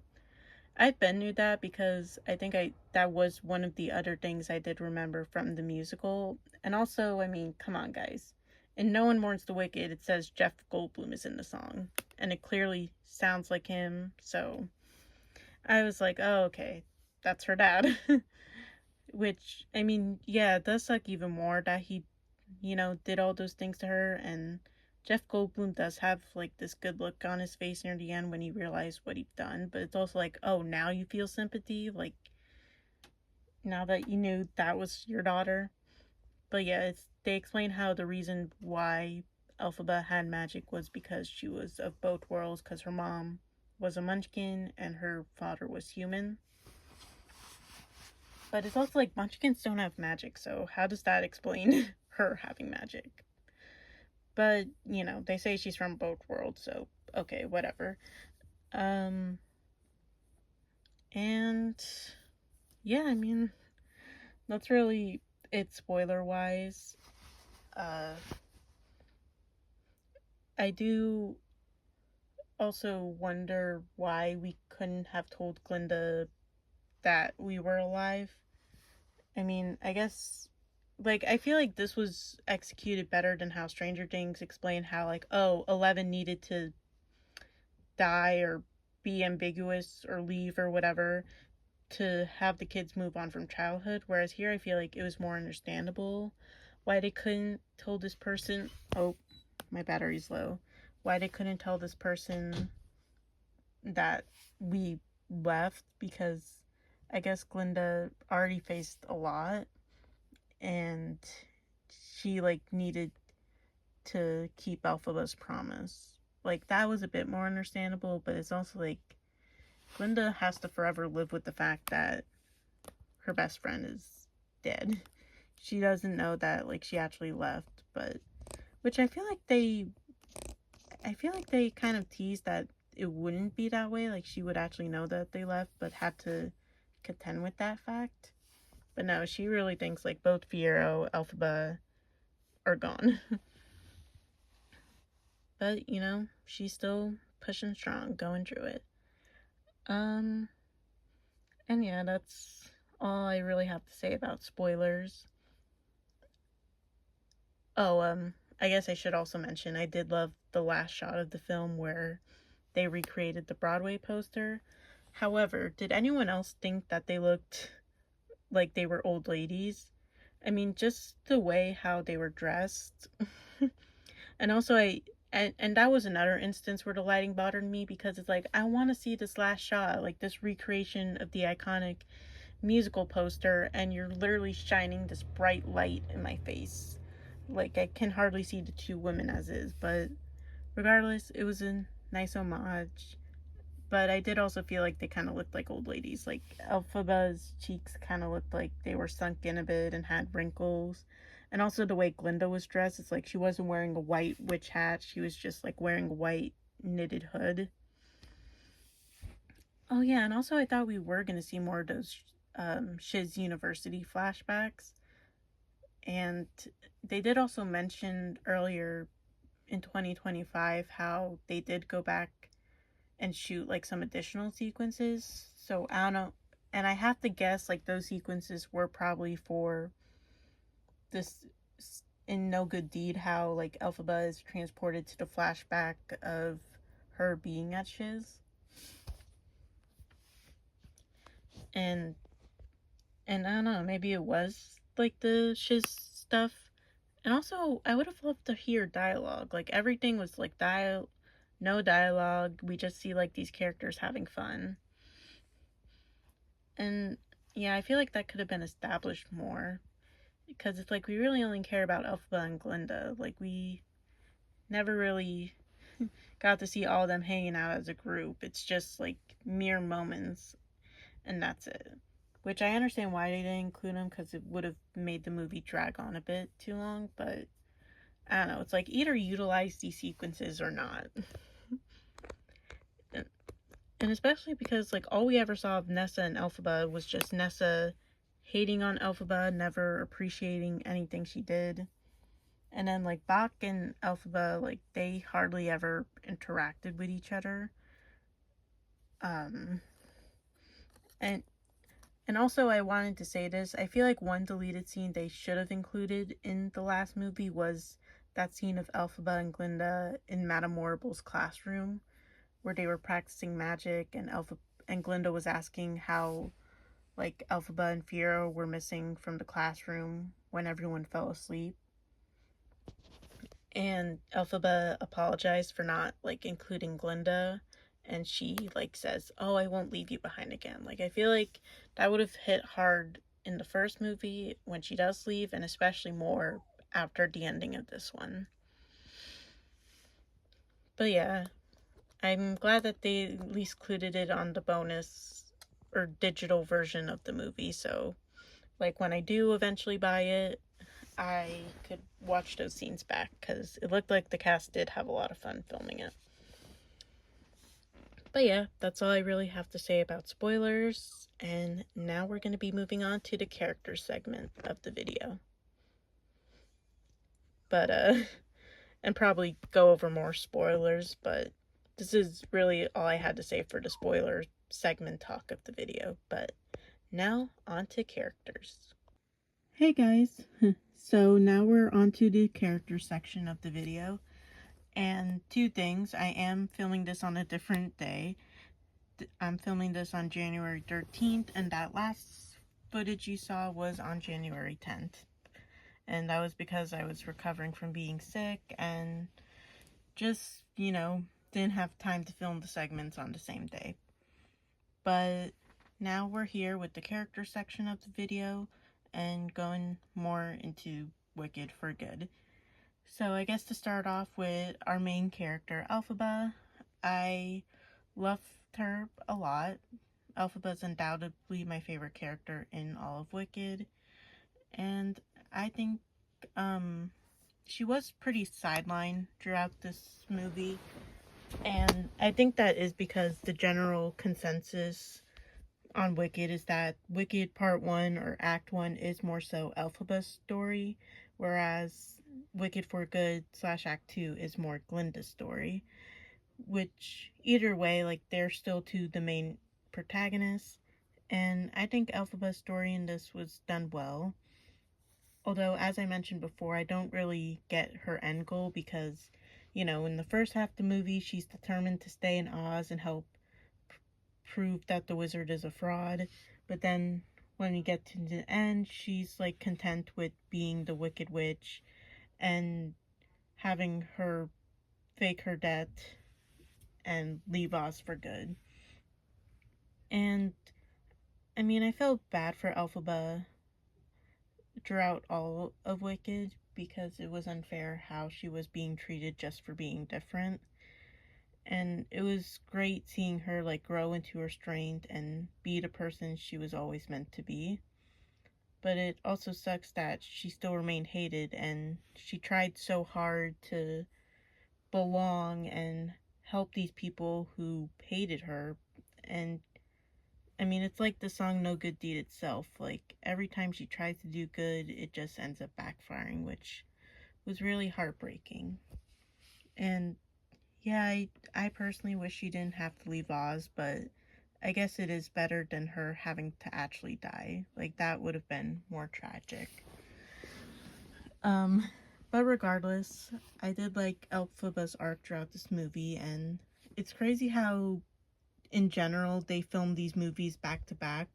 I Ben knew that because I think that was one of the other things I did remember from the musical. And also, I mean, come on, guys. In No One Mourns the Wicked, it says Jeff Goldblum is in the song, and it clearly sounds like him. So I was like, oh, okay, that's her dad. Which, I mean, yeah, it does suck even more that he, did all those things to her. And Jeff Goldblum does have like this good look on his face near the end when he realized what he'd done. But it's also like, oh, now you feel sympathy, like now that you knew that was your daughter. But yeah, they explain how the reason why Elphaba had magic was because she was of both worlds, because her mom was a Munchkin and her father was human. But it's also like Munchkins don't have magic, so how does that explain her having magic? But, they say she's from both worlds, so okay, whatever. And yeah, I mean, that's really it spoiler wise. I do also wonder why we couldn't have told Glinda that we were alive. I mean, I guess, like, I feel like this was executed better than how Stranger Things explained how, like, oh, 11 needed to die or be ambiguous or leave or whatever to have the kids move on from childhood. Whereas here, I feel like it was more understandable why they couldn't tell this person, oh, my battery's low, why they couldn't tell this person that we left, because I guess Glinda already faced a lot and she like needed to keep Elphaba's promise. Like, that was a bit more understandable, but it's also like Glinda has to forever live with the fact that her best friend is dead. She doesn't know that like she actually left, but which I feel like they kind of teased that it wouldn't be that way, like she would actually know that they left but had to contend with that fact. But no, she really thinks like both Fiyero, Elphaba are gone. But, she's still pushing strong, going through it. And yeah, that's all I really have to say about spoilers. Oh, I guess I should also mention I did love the last shot of the film where they recreated the Broadway poster. However, did anyone else think that they looked like they were old ladies? I mean, just the way how they were dressed. And also and that was another instance where the lighting bothered me, because it's like, I want to see this last shot, like this recreation of the iconic musical poster, and you're literally shining this bright light in my face. Like, I can hardly see the two women as is, but regardless, it was a nice homage. But I did also feel like they kind of looked like old ladies. Like Elphaba's cheeks kind of looked like they were sunk in a bit and had wrinkles. And also the way Glinda was dressed, it's like she wasn't wearing a white witch hat. She was just like wearing a white knitted hood. Oh yeah, and also I thought we were going to see more of those Shiz University flashbacks. And they did also mention earlier in 2025 how they did go back and shoot like some additional sequences. So I don't know. And I have to guess like those sequences were probably for this in No Good Deed, how like Elphaba is transported to the flashback of her being at Shiz. And I don't know, maybe it was like the Shiz stuff. And also I would have loved to hear dialogue. Like everything was like no dialogue. We just see like these characters having fun. And yeah, I feel like that could have been established more. Because it's like we really only care about Elphaba and Glinda. Like we never really got to see all of them hanging out as a group. It's just like mere moments, and that's it. Which I understand why they didn't include them, because it would have made the movie drag on a bit too long. But I don't know. It's like either utilize these sequences or not. And especially because like all we ever saw of Nessa and Elphaba was just Nessa hating on Elphaba, never appreciating anything she did. And then like Bach and Elphaba, like they hardly ever interacted with each other. Um and also I wanted to say this. I feel like one deleted scene they should have included in the last movie was that scene of Elphaba and Glinda in Madame Morrible's classroom, where they were practicing magic, and Glinda was asking how like Elphaba and Fiero were missing from the classroom when everyone fell asleep. And Elphaba apologized for not like including Glinda, and she like says, "Oh, I won't leave you behind again." Like I feel like that would have hit hard in the first movie when she does leave, and especially more after the ending of this one. But yeah, I'm glad that they at least included it on the bonus or digital version of the movie, so like when I do eventually buy it, I could watch those scenes back, because it looked like the cast did have a lot of fun filming it. But yeah, that's all I really have to say about spoilers, and now we're going to be moving on to the character segment of the video. But, and probably go over more spoilers, but this is really all I had to say for the spoiler segment talk of the video. But now, on to characters. Hey guys, so now we're on to the character section of the video. And two things, I am filming this on a different day. I'm filming this on January 13th, and that last footage you saw was on January 10th. And that was because I was recovering from being sick and just, didn't have time to film the segments on the same day. But now we're here with the character section of the video and going more into Wicked for Good. So I guess to start off with our main character, Elphaba, I loved her a lot. Elphaba is undoubtedly my favorite character in all of Wicked, and I think she was pretty sidelined throughout this movie, and I think that is because the general consensus on Wicked is that Wicked Part 1 or Act 1 is more so Elphaba's story, whereas Wicked for Good / Act 2 is more Glinda's story. Which, either way, like, they're still two the main protagonists, and I think Elphaba's story in this was done well. Although, as I mentioned before, I don't really get her end goal because, in the first half of the movie, she's determined to stay in Oz and help prove that the wizard is a fraud, but then when we get to the end, she's like content with being the Wicked Witch and having her fake her death and leave Oz for good. And I mean, I felt bad for Elphaba throughout all of Wicked because it was unfair how she was being treated just for being different. And it was great seeing her like grow into her strength and be the person she was always meant to be. But it also sucks that she still remained hated, and she tried so hard to belong and help these people who hated her. And I mean, it's like the song No Good Deed itself. Like, every time she tries to do good, it just ends up backfiring, which was really heartbreaking. And yeah, I personally wish she didn't have to leave Oz, but I guess it is better than her having to actually die. Like, that would have been more tragic. Um, but regardless, I did like Elphaba's arc throughout this movie, and it's crazy how, in general, they filmed these movies back to back.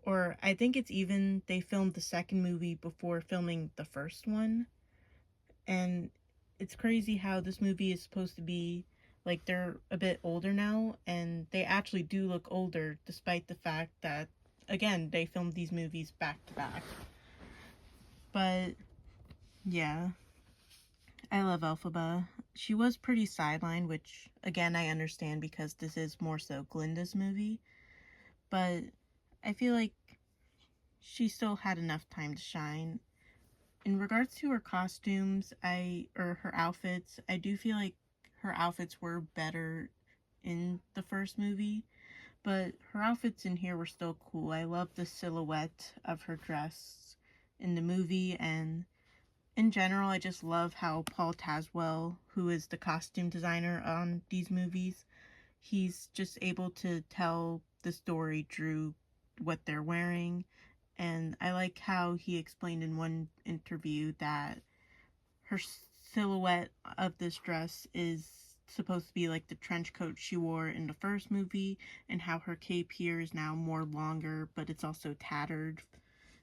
Or I think it's even they filmed the second movie before filming the first one. And it's crazy how this movie is supposed to be like they're a bit older now, and they actually do look older despite the fact that, again, they filmed these movies back to back. But yeah, I love Elphaba. She was pretty sidelined, which again I understand because this is more so Glinda's movie. But I feel like she still had enough time to shine. In regards to her costumes, or her outfits, I do feel like her outfits were better in the first movie, but her outfits in here were still cool. I love the silhouette of her dress in the movie, and in general, I just love how Paul Tazwell, who is the costume designer on these movies, he's just able to tell the story through what they're wearing. And I like how he explained in one interview that her silhouette of this dress is supposed to be like the trench coat she wore in the first movie, and how her cape here is now more longer, but it's also tattered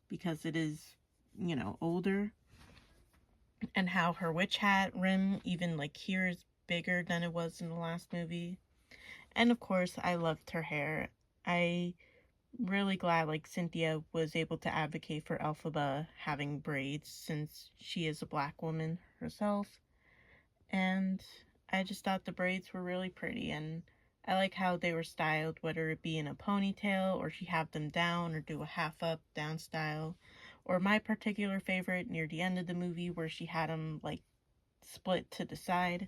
because it is, older. And how her witch hat rim, even like here, is bigger than it was in the last movie. And of course, I loved her hair. I really glad like Cynthia was able to advocate for Elphaba having braids since she is a black woman herself. And I just thought the braids were really pretty, and I like how they were styled, whether it be in a ponytail or she have them down or do a half up down style, or my particular favorite near the end of the movie where she had them like split to the side.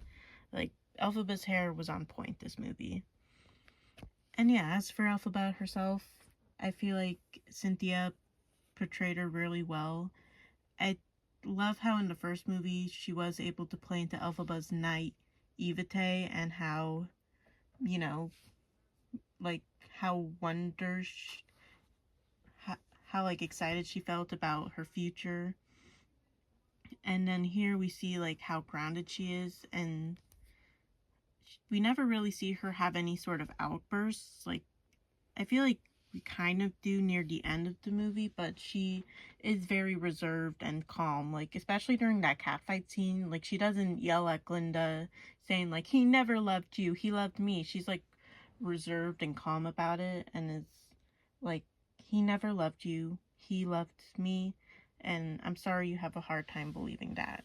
Like, Elphaba's hair was on point this movie. And yeah, as for Elphaba herself, I feel like Cynthia portrayed her really well. I love how in the first movie she was able to play into Elphaba's naivete, and how, you know, like how wonders, how like excited she felt about her future. And then here we see like how grounded she is, and we never really see her have any sort of outbursts. Like, I feel like we kind of do near the end of the movie, but she is very reserved and calm. Like, especially during that catfight scene, like, she doesn't yell at Glinda saying, like, he never loved you, he loved me. She's, like, reserved and calm about it, and is like, he never loved you, he loved me, and I'm sorry you have a hard time believing that.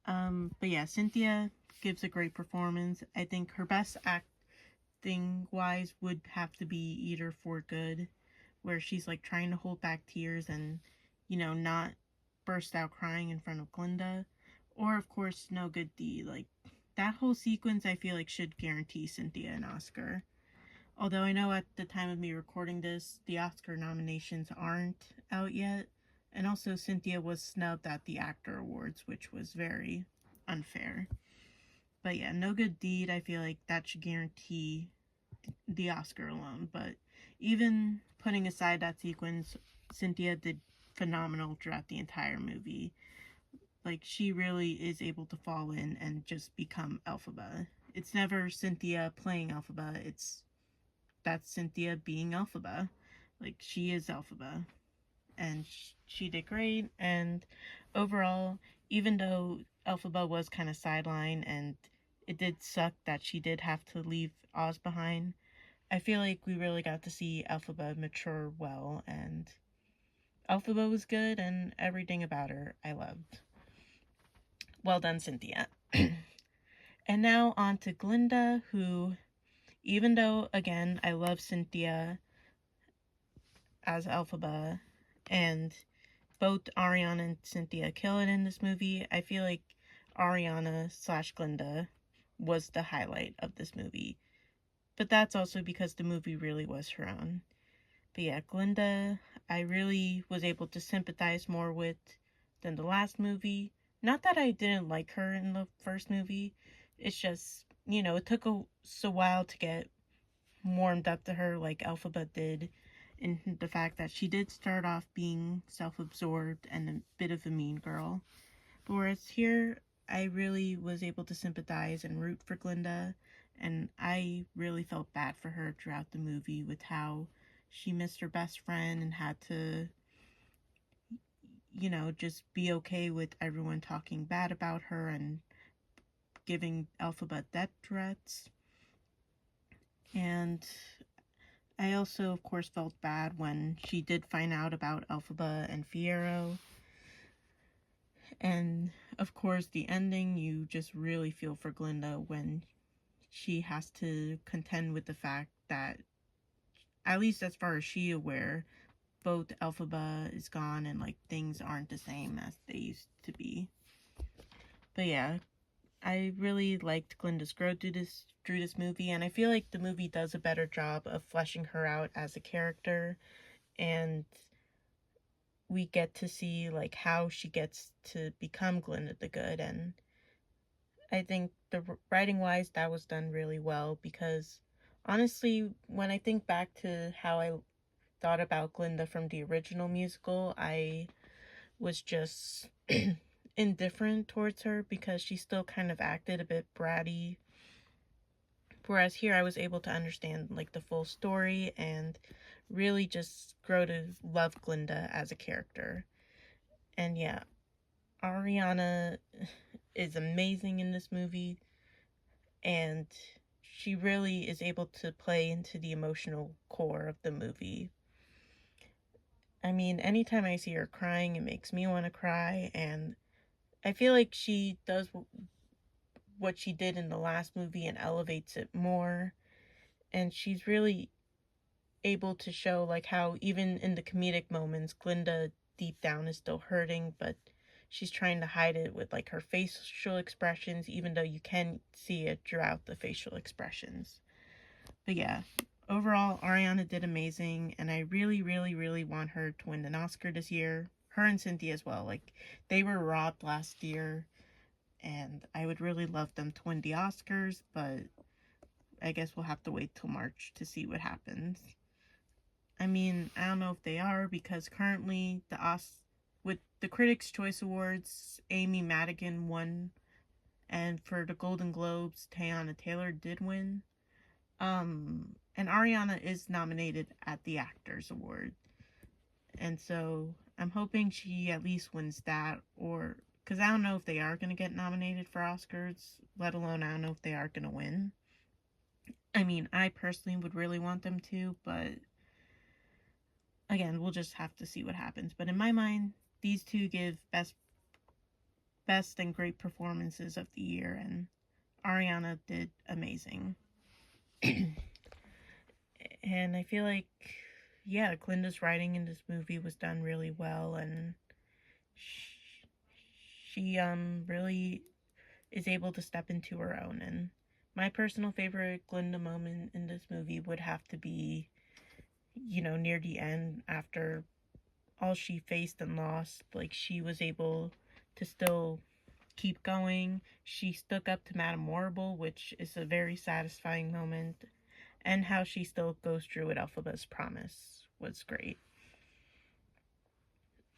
But yeah, Cynthia gives a great performance. I think her best acting wise would have to be either For Good, where she's like trying to hold back tears and, not burst out crying in front of Glinda, or of course No Good Deed. Like, that whole sequence I feel like should guarantee Cynthia an Oscar. Although I know at the time of me recording this, the Oscar nominations aren't out yet. And also, Cynthia was snubbed at the Actor Awards, which was very unfair. But yeah, No Good Deed, I feel like that should guarantee the Oscar alone. But even putting aside that sequence, Cynthia did phenomenal throughout the entire movie. Like, she really is able to fall in and just become Elphaba. It's never Cynthia playing Elphaba, that's Cynthia being Elphaba. Like, she is Elphaba. And she did great. And overall, even though Elphaba was kind of sidelined and it did suck that she did have to leave Oz behind, I feel like we really got to see Elphaba mature well, and Elphaba was good, and everything about her I loved. Well done, Cynthia. And now on to Glinda, who, even though, again, I love Cynthia as Elphaba, and both Ariana and Cynthia kill it in this movie, I feel like Ariana slash Glinda was the highlight of this movie. But that's also because the movie really was her own. But yeah, Glinda, I really was able to sympathize more with than the last movie. Not that I didn't like her in the first movie, it's just, it took us a while to get warmed up to her like Elphaba did, in the fact that she did start off being self-absorbed and a bit of a mean girl. But whereas here, I really was able to sympathize and root for Glinda, and I really felt bad for her throughout the movie with how she missed her best friend and had to, just be okay with everyone talking bad about her and giving Elphaba death threats. And I also, of course, felt bad when she did find out about Elphaba and Fiero. And, of course, the ending, you just really feel for Glinda when she has to contend with the fact that, at least as far as she's aware, both Elphaba is gone and, like, things aren't the same as they used to be. But yeah, I really liked Glinda's growth through this movie, and I feel like the movie does a better job of fleshing her out as a character, and we get to see like how she gets to become Glinda the Good. And I think the writing wise, that was done really well, because honestly, when I think back to how I thought about Glinda from the original musical, I was just indifferent towards her because she still kind of acted a bit bratty. Whereas here I was able to understand like the full story and really just grow to love Glinda as a character. And yeah, Ariana is amazing in this movie, and she really is able to play into the emotional core of the movie. I mean, anytime I see her crying, it makes me want to cry, and I feel like she does what she did in the last movie and elevates it more, and she's really able to show like how even in the comedic moments, Glinda deep down is still hurting, but she's trying to hide it with like her facial expressions, even though you can see it throughout the facial expressions. But yeah, overall, Ariana did amazing, and I really, really, really want her to win an Oscar this year. Her and Cynthia as well. Like, they were robbed last year, and I would really love them to win the Oscars, but I guess we'll have to wait till March to see what happens. I mean, I don't know if they are, because currently with the Critics' Choice Awards, Amy Madigan won, and for the Golden Globes, Teyana Taylor did win. And Ariana is nominated at the Actors Award, and so I'm hoping she at least wins that, or because I don't know if they are going to get nominated for Oscars, let alone I don't know if they are going to win. I mean, I personally would really want them to, but again, we'll just have to see what happens. But in my mind, these two give best and great performances of the year, and Ariana did amazing. And I feel like, yeah, Glinda's writing in this movie was done really well, and she really is able to step into her own. And my personal favorite Glinda moment in this movie would have to be, near the end, after all she faced and lost. Like, she was able to still keep going. She stuck up to Madame Morrible, which is a very satisfying moment, and how she still goes through with Elphaba's promise was great.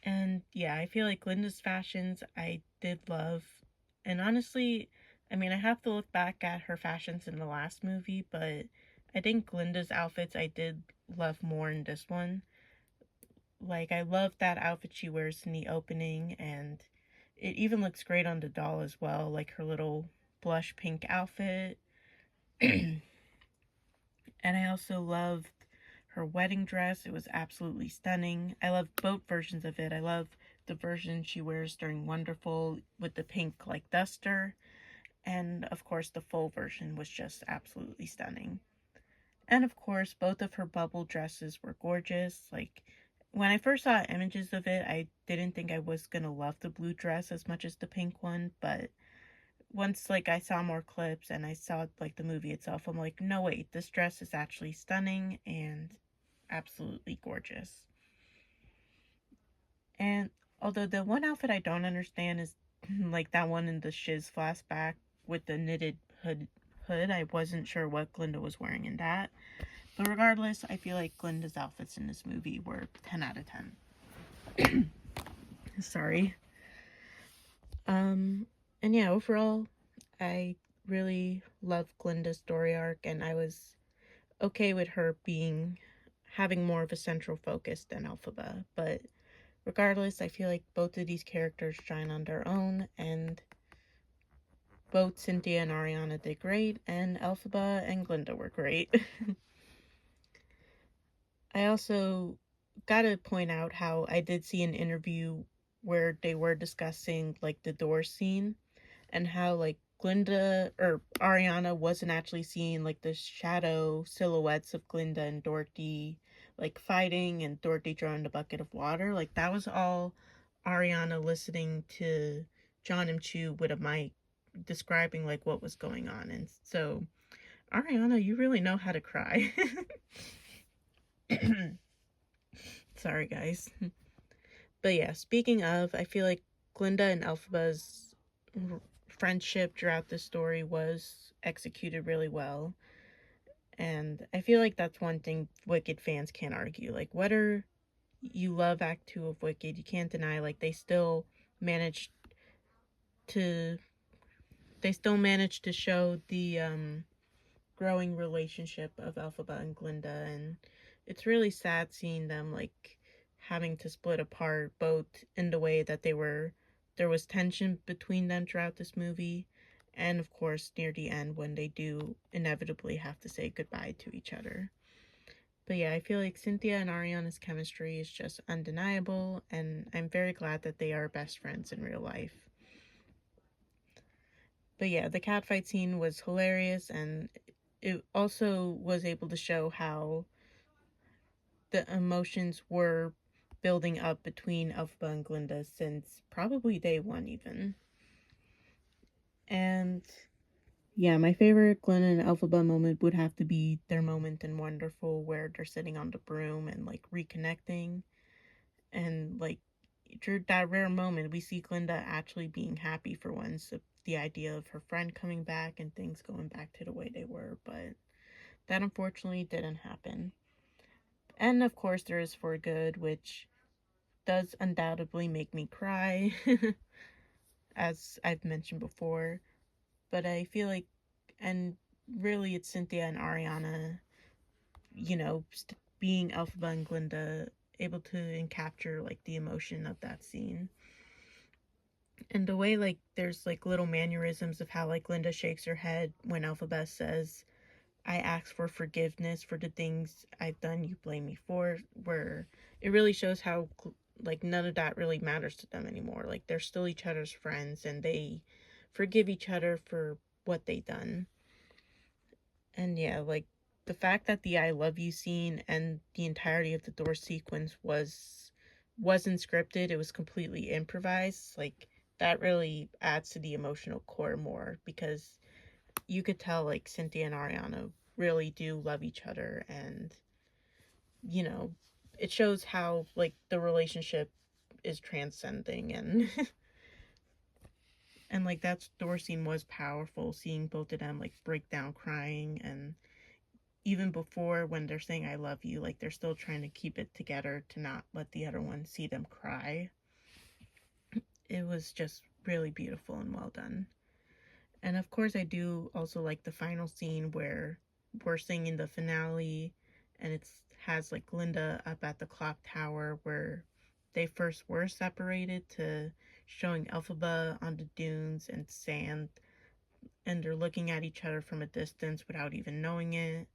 And yeah, I feel like Glinda's fashions I did love. And honestly, I mean, I have to look back at her fashions in the last movie, but I think Glinda's outfits I did love more in this one. Like, I love that outfit she wears in the opening, and it even looks great on the doll as well, like her little blush pink outfit. And I also loved her wedding dress. It was absolutely stunning. I love both versions of it. I love the version she wears during Wonderful with the pink like duster, And of course, the full version was just absolutely stunning. And of course, both of her bubble dresses were gorgeous. Like, when I first saw images of it, I didn't think I was gonna love the blue dress as much as the pink one, but once like I saw more clips and I saw like the movie itself, I'm like, no wait, this dress is actually stunning and absolutely gorgeous. And although the one outfit I don't understand is like that one in the Shiz flashback with the knitted hood. I wasn't sure what Glinda was wearing in that. But regardless, I feel like Glinda's outfits in this movie were 10 out of 10. Sorry. And yeah, overall, I really love Glinda's story arc, and I was okay with her having more of a central focus than Elphaba. But regardless, I feel like both of these characters shine on their own, and both Cynthia and Ariana did great, and Elphaba and Glinda were great. I also gotta point out how I did see an interview where they were discussing like the door scene and how like Glinda or Ariana wasn't actually seeing like the shadow silhouettes of Glinda and Dorothy like fighting and Dorothy throwing the bucket of water. Like that was all Ariana listening to John and Chu with a mic describing like what was going on. And so Ariana, you really know how to cry. Sorry guys. But yeah, speaking of, I feel like Glinda and Elphaba's friendship throughout the story was executed really well. And I feel like that's one thing Wicked fans can't argue. Like, whether you love Act 2 of Wicked, you can't deny, like, managed to, they still managed to show the, growing relationship of Elphaba and Glinda, and it's really sad seeing them like having to split apart, both in the way that there was tension between them throughout this movie, and of course near the end when they do inevitably have to say goodbye to each other. But yeah, I feel like Cynthia and Ariana's chemistry is just undeniable, and I'm very glad that they are best friends in real life. But yeah, the catfight scene was hilarious, and it also was able to show how the emotions were building up between Elphaba and Glinda since probably day one, even. And yeah, my favorite Glinda and Elphaba moment would have to be their moment in Wonderful, where they're sitting on the broom and like reconnecting. And like, through that rare moment, we see Glinda actually being happy for once. The idea of her friend coming back and things going back to the way they were, but that unfortunately didn't happen. And of course, there is For Good, which does undoubtedly make me cry, as I've mentioned before. But I feel like, and really, it's Cynthia and Ariana, being Elphaba and Glinda, able to capture like the emotion of that scene. And the way like there's like little mannerisms of how like Glinda shakes her head when Elphaba says, I ask for forgiveness for the things I've done you blame me for, where it really shows how like none of that really matters to them anymore. Like they're still each other's friends and they forgive each other for what they done. And yeah, like the fact that the I love you scene and the entirety of the door sequence wasn't scripted, it was completely improvised. Like that really adds to the emotional core more, because you could tell like Cynthia and Ariana really do love each other, and you know, it shows how like the relationship is transcending, and and like that door scene was powerful, seeing both of them like break down crying, and even before when they're saying I love you, like they're still trying to keep it together to not let the other one see them cry. It was just really beautiful and well done. And of course, I do also like the final scene where we're singing the finale, and it has like Glinda up at the clock tower where they first were separated, to showing Elphaba on the dunes and sand, and they're looking at each other from a distance without even knowing it,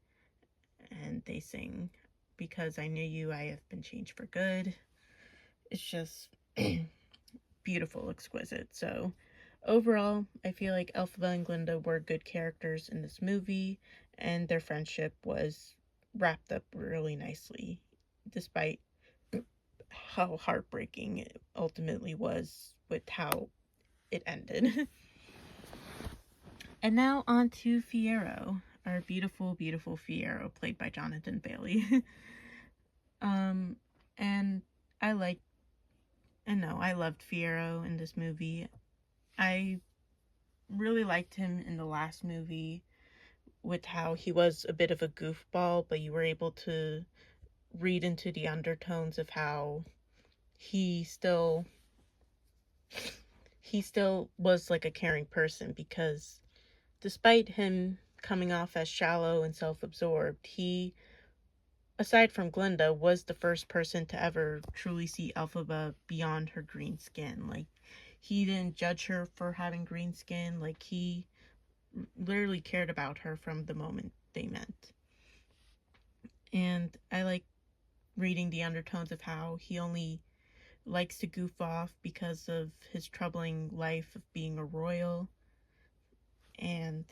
and they sing, Because I Knew You, I Have Been Changed for Good. It's just beautiful, exquisite. So overall, I feel like Elphaba and Glinda were good characters in this movie, and their friendship was wrapped up really nicely, despite how heartbreaking it ultimately was with how it ended. And now on to Fiyero, our beautiful, beautiful Fiyero, played by Jonathan Bailey. And I like, and no, I loved Fiyero in this movie. I really liked him in the last movie with how he was a bit of a goofball, but you were able to read into the undertones of how he still was like a caring person, because despite him coming off as shallow and self-absorbed, he, aside from Glinda, was the first person to ever truly see Elphaba beyond her green skin. Like, he didn't judge her for having green skin. Like, he literally cared about her from the moment they met. And I like reading the undertones of how he only likes to goof off because of his troubling life of being a royal. And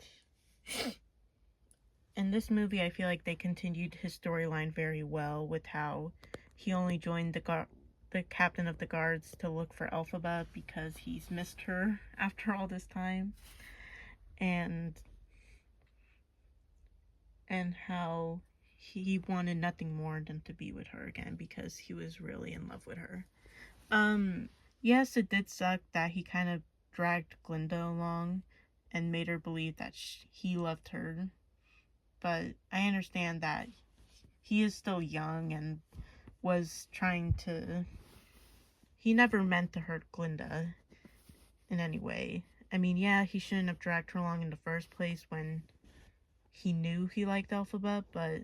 in this movie, I feel like they continued his storyline very well with how he only joined the captain of the guards to look for Elphaba because he's missed her after all this time, and how he wanted nothing more than to be with her again because he was really in love with her. Yes, it did suck that he kind of dragged Glinda along and made her believe that he loved her, but I understand that he is still young and was trying to. He never meant to hurt Glinda in any way. I mean, yeah, he shouldn't have dragged her along in the first place when he knew he liked Elphaba, but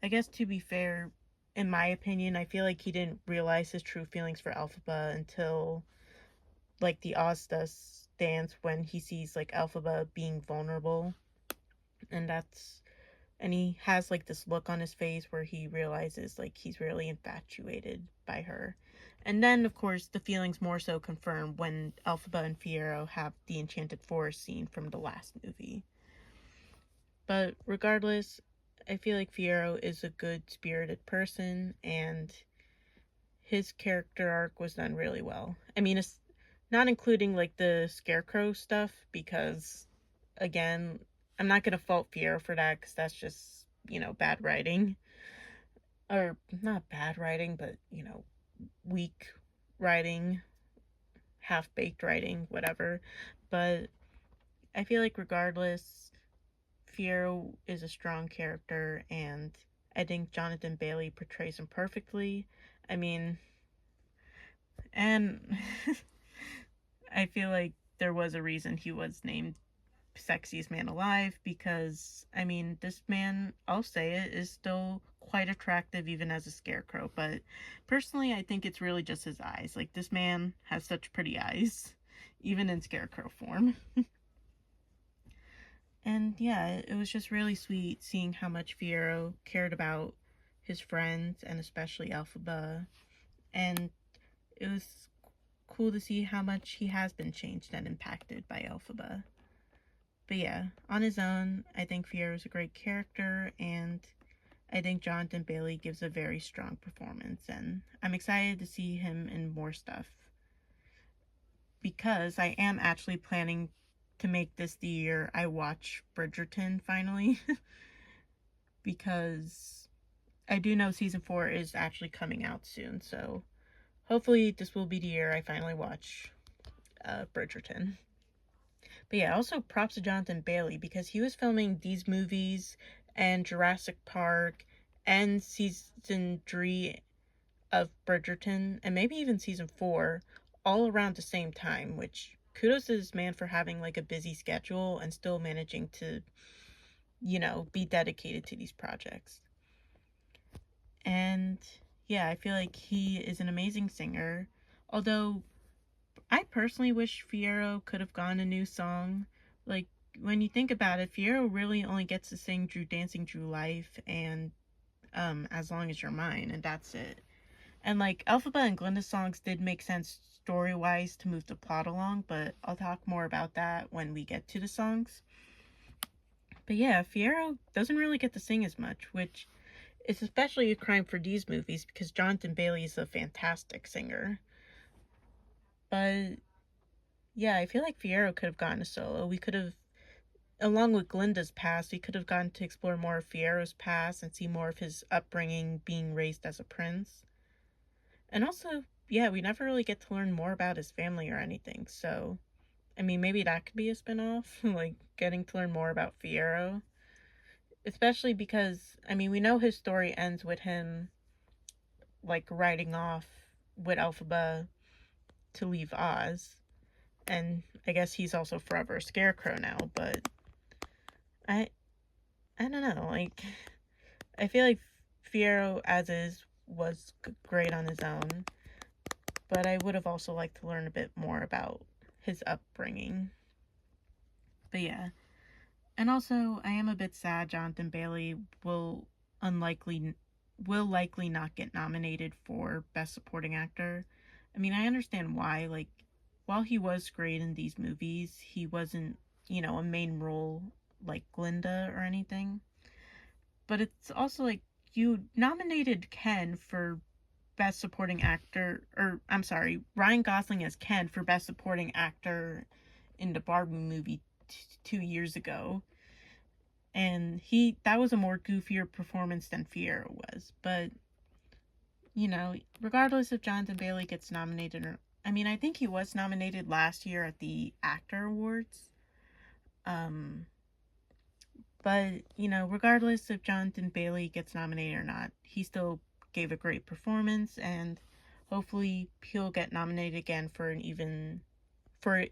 I guess to be fair, in my opinion, I feel like he didn't realize his true feelings for Elphaba until, like, the Ozdas dance, when he sees, like, Elphaba being vulnerable, and he has, like, this look on his face where he realizes, like, he's really infatuated by her. And then, of course, the feelings more so confirmed when Elphaba and Fiyero have the Enchanted Forest scene from the last movie. But regardless, I feel like Fiyero is a good-spirited person, and his character arc was done really well. I mean, it's not including, like, the Scarecrow stuff, because, again, I'm not going to fault Fiyero for that, because that's just, bad writing. Or, not bad writing, but, weak writing, half-baked writing, whatever. But I feel like regardless, Fiyero is a strong character, and I think Jonathan Bailey portrays him perfectly. I mean, and I feel like there was a reason he was named Sexiest Man Alive, because, I mean, this man, I'll say it, is still quite attractive even as a scarecrow, but personally, I think it's really just his eyes. Like, this man has such pretty eyes, even in scarecrow form. And yeah, it was just really sweet seeing how much Fiyero cared about his friends, and especially Elphaba, and it was cool to see how much he has been changed and impacted by Elphaba. But yeah, on his own, I think Fiyero is a great character, and I think Jonathan Bailey gives a very strong performance, and I'm excited to see him in more stuff, because I am actually planning to make this the year I watch Bridgerton finally, because I do know season 4 is actually coming out soon, so hopefully this will be the year I finally watch Bridgerton. But yeah, also props to Jonathan Bailey, because he was filming these movies and Jurassic Park and season 3 of Bridgerton, and maybe even season 4, all around the same time, which kudos to this man for having, like, a busy schedule and still managing to, be dedicated to these projects. And yeah, I feel like he is an amazing singer, although I personally wish Fiyero could have gotten a new song. Like, when you think about it, Fiyero really only gets to sing Dancing Through Life and As Long As You're Mine, and that's it. And like Elphaba and Glinda's songs did make sense story-wise to move the plot along, but I'll talk more about that when we get to the songs. But yeah, Fiyero doesn't really get to sing as much, which is especially a crime for these movies because Jonathan Bailey is a fantastic singer. But yeah, I feel like Fiyero could have gotten a solo. We could have, along with Glinda's past, we could have gotten to explore more of Fiero's past and see more of his upbringing being raised as a prince. And also, yeah, we never really get to learn more about his family or anything. So, I mean, maybe that could be a spinoff, like getting to learn more about Fiero. Especially because, I mean, we know his story ends with him, like, riding off with Elphaba to leave Oz. And I guess he's also forever a scarecrow now, but I I don't know, like, I feel like Fiero as is was great on his own, but I would have also liked to learn a bit more about his upbringing. But yeah. And also, I am a bit sad Jonathan Bailey unlikely will likely not get nominated for Best Supporting Actor. I mean, I understand why. Like, while he was great in these movies, he wasn't, a main role like Glinda or anything. But it's also like you nominated Ken for Best Supporting Actor, or I'm sorry, Ryan Gosling as Ken for Best Supporting Actor in the Barbie movie 2 years ago, and that was a more goofier performance than Fiero was. But regardless if Jonathan Bailey gets nominated or, I mean, I think he was nominated last year at the Actor Awards. But regardless if Jonathan Bailey gets nominated or not, he still gave a great performance, and hopefully he'll get nominated again for an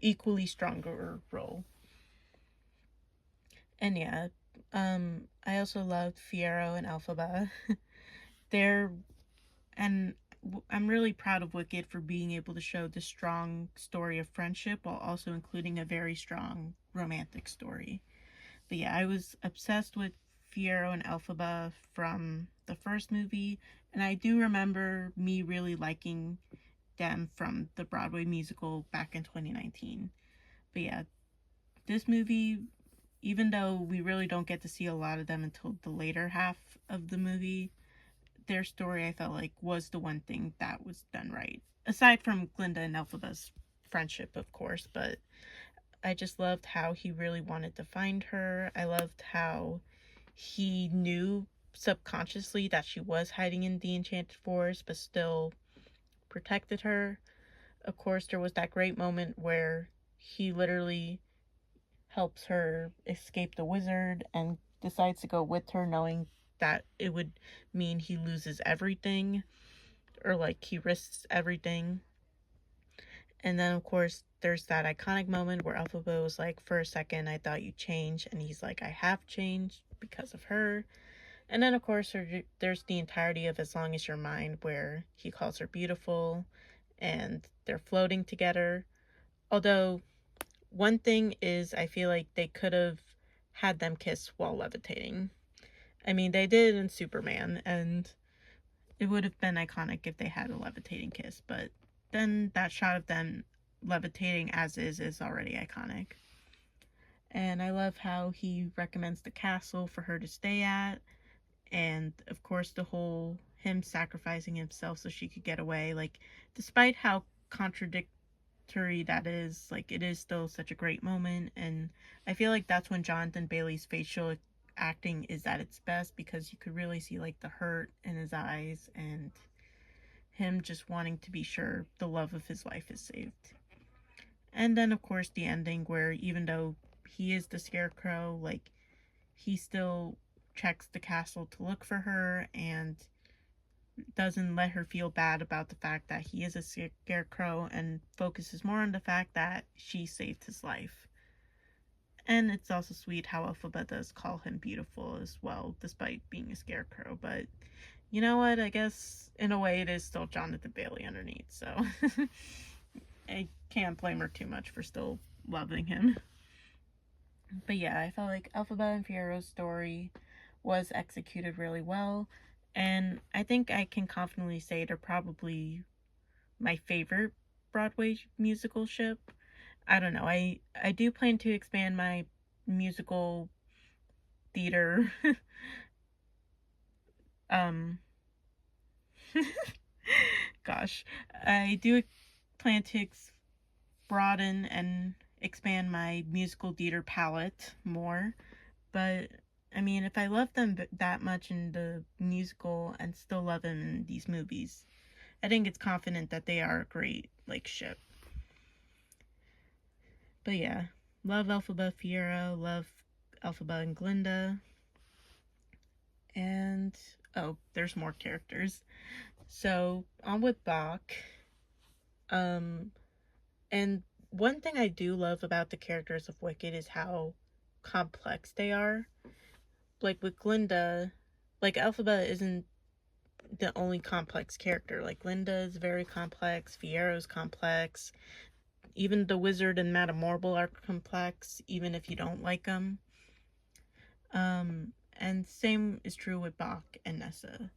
equally stronger role. And yeah, I also loved Fiero and Elphaba. They're and I'm really proud of Wicked for being able to show the strong story of friendship while also including a very strong romantic story. But yeah, I was obsessed with Fiero and Elphaba from the first movie, and I do remember me really liking them from the Broadway musical back in 2019. But yeah, this movie, even though we really don't get to see a lot of them until the later half of the movie, their story I felt like was the one thing that was done right. Aside from Glinda and Elphaba's friendship, of course, but I just loved how he really wanted to find her. I loved how he knew subconsciously that she was hiding in the Enchanted Forest, but still protected her. Of course, there was that great moment where he literally helps her escape the wizard and decides to go with her, knowing that it would mean he loses everything, or like he risks everything. And then, of course, there's that iconic moment where Elphaba was like, "For a second, I thought you changed," and he's like, "I have changed because of her." And then, of course, there's the entirety of As Long as You're Mine, where he calls her beautiful and they're floating together. Although, one thing is, I feel like they could have had them kiss while levitating. I mean, they did in Superman, and it would have been iconic if they had a levitating kiss, but then that shot of them levitating as is already iconic. And I love how he recommends the castle for her to stay at, and of course the whole him sacrificing himself so she could get away. Like, despite how contradictory that is, like, it is still such a great moment, and I feel like that's when Jonathan Bailey's facial acting is at its best, because you could really see like the hurt in his eyes and him just wanting to be sure the love of his life is saved. And then of course the ending, where even though he is the scarecrow, like, he still checks the castle to look for her and doesn't let her feel bad about the fact that he is a scarecrow, and focuses more on the fact that she saved his life. And it's also sweet how Elphaba does call him beautiful as well, despite being a scarecrow. But you know what? I guess in a way it is still Jonathan Bailey underneath, so I can't blame her too much for still loving him. But yeah, I felt like Elphaba and Fiero's story was executed really well. And I think I can confidently say they're probably my favorite Broadway musical ship. I don't know. I do plan to expand my musical theater um gosh. I do plan to broaden and expand my musical theater palette more, but I mean, if I love them that much in the musical and still love them in these movies, I think it's confident that they are a great like ship. But yeah, love Elphaba Fiero, love Elphaba and Glinda, and oh, there's more characters. So on with Bach. Um, and one thing I do love about the characters of Wicked is how complex they are. Like with Glinda, like Elphaba isn't the only complex character. Like Glinda is very complex, Fiero's complex, even the wizard and Madame Morble are complex, even if you don't like them. And same is true with Bach and Nessa.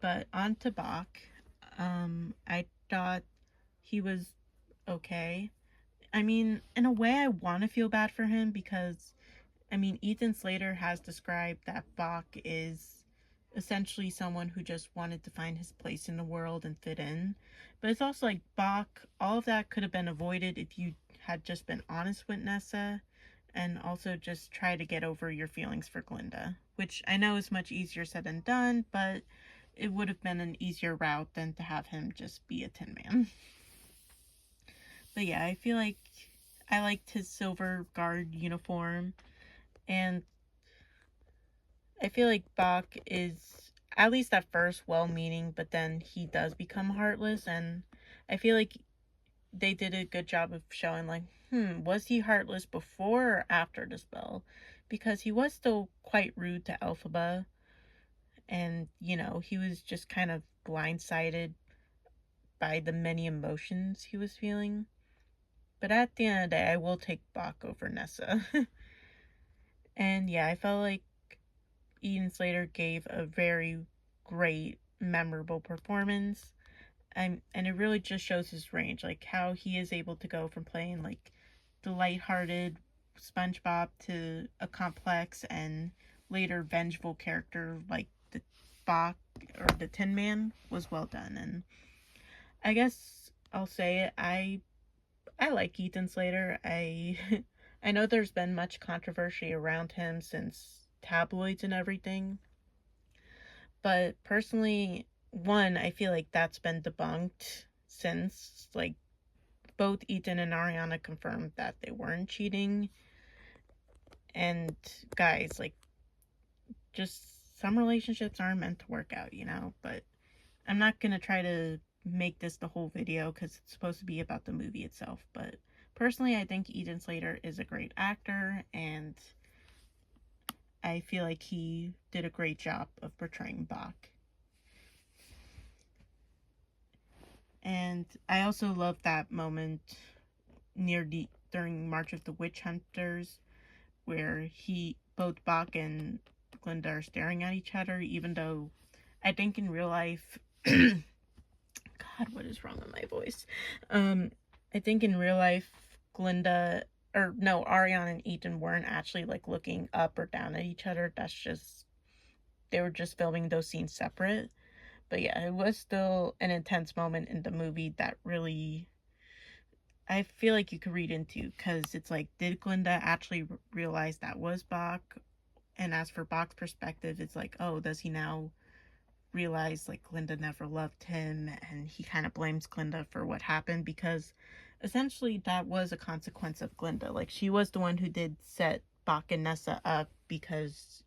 But on to Bach. I thought he was okay. I mean, in a way, I want to feel bad for him because, I mean, Ethan Slater has described that Bach is essentially someone who just wanted to find his place in the world and fit in. But it's also like Bach, all of that could have been avoided if you had just been honest with Nessa and also just try to get over your feelings for Glinda, which I know is much easier said than done, but it would have been an easier route than to have him just be a Tin Man. But yeah, I feel like I liked his silver guard uniform, and I feel like Bach is, at least at first, well meaning, but then he does become heartless, and I feel like they did a good job of showing, like, was he heartless before or after the spell? Because he was still quite rude to Elphaba, and, you know, he was just kind of blindsided by the many emotions he was feeling. But at the end of the day, I will take Bach over Nessa. And yeah, I felt like Eden Slater gave a very great, memorable performance. And it really just shows his range, like how he is able to go from playing like the lighthearted SpongeBob to a complex and later vengeful character like the Bach or the Tin Man was well done. And I guess I'll say it, I like Ethan Slater. I know there's been much controversy around him since tabloids and everything, but personally, one, I feel like that's been debunked since like both Ethan and Ariana confirmed that they weren't cheating. And guys, like, just some relationships aren't meant to work out, you know? But I'm not gonna try to make this the whole video because it's supposed to be about the movie itself. But personally, I think Eden Slater is a great actor, and I feel like he did a great job of portraying Bach. And I also love that moment during March of the Witch Hunters where both Bach and Glinda are staring at each other, even though I think in real life God, what is wrong with my voice? I think in real life Glinda, or no, Ariana and Ethan weren't actually like looking up or down at each other. That's just, they were just filming those scenes separate. But yeah, it was still an intense moment in the movie that really I feel like you could read into, because it's like, did Glinda actually realize that was Bach? And as for Bach's perspective, it's like, oh, does he now realize like Glinda never loved him, and he kind of blames Glinda for what happened, because essentially that was a consequence of Glinda. Like, she was the one who did set Bach and Nessa up because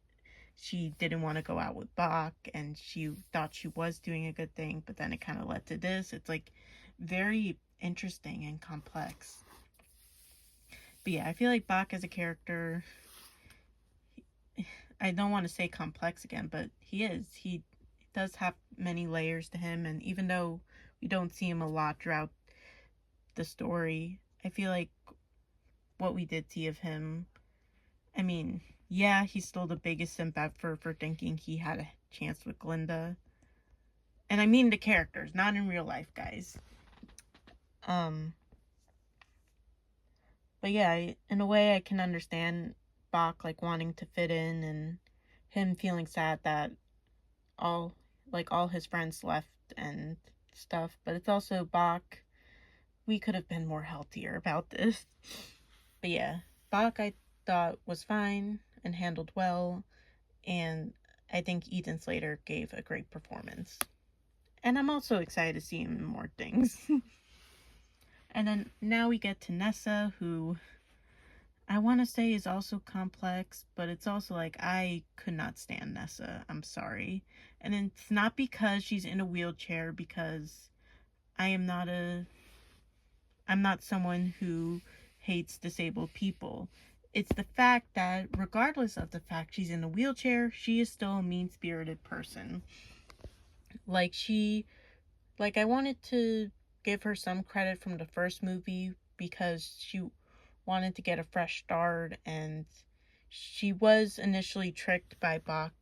she didn't want to go out with Bach and she thought she was doing a good thing, but then it kind of led to this. It's like very interesting and complex. But yeah, I feel like Bach as a character, I don't want to say complex again, but he is. He does have many layers to him, and even though we don't see him a lot throughout the story, I feel like what we did see of him, I mean, yeah, he's still the biggest simp ever for thinking he had a chance with Glinda. And I mean the characters, not in real life, guys. Um, but yeah, in a way I can understand Bach, like, wanting to fit in and him feeling sad that all all his friends left and stuff. But it's also Bach. We could have been more healthier about this. But yeah, Bach I thought was fine and handled well, and I think Ethan Slater gave a great performance. And I'm also excited to see him in more things. And then now we get to Nessa, who I want to say is also complex, but it's also like I could not stand Nessa. I'm sorry. And it's not because she's in a wheelchair, because I am not a I'm not someone who hates disabled people. It's the fact that regardless of the fact she's in a wheelchair, she is still a mean-spirited person. Like I wanted to give her some credit from the first movie because she wanted to get a fresh start, and she was initially tricked by Bach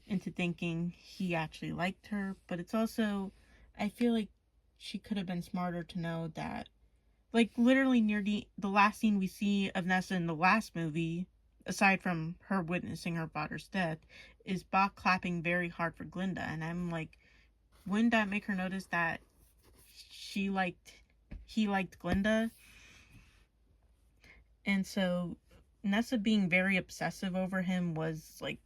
into thinking he actually liked her. But it's also, I feel like she could have been smarter to know that, like, literally near the last scene we see of Nessa in the last movie, aside from her witnessing her father's death, is Bach clapping very hard for Glinda. And I'm like, wouldn't that make her notice that she liked he liked Glinda? And so Nessa being very obsessive over him was like,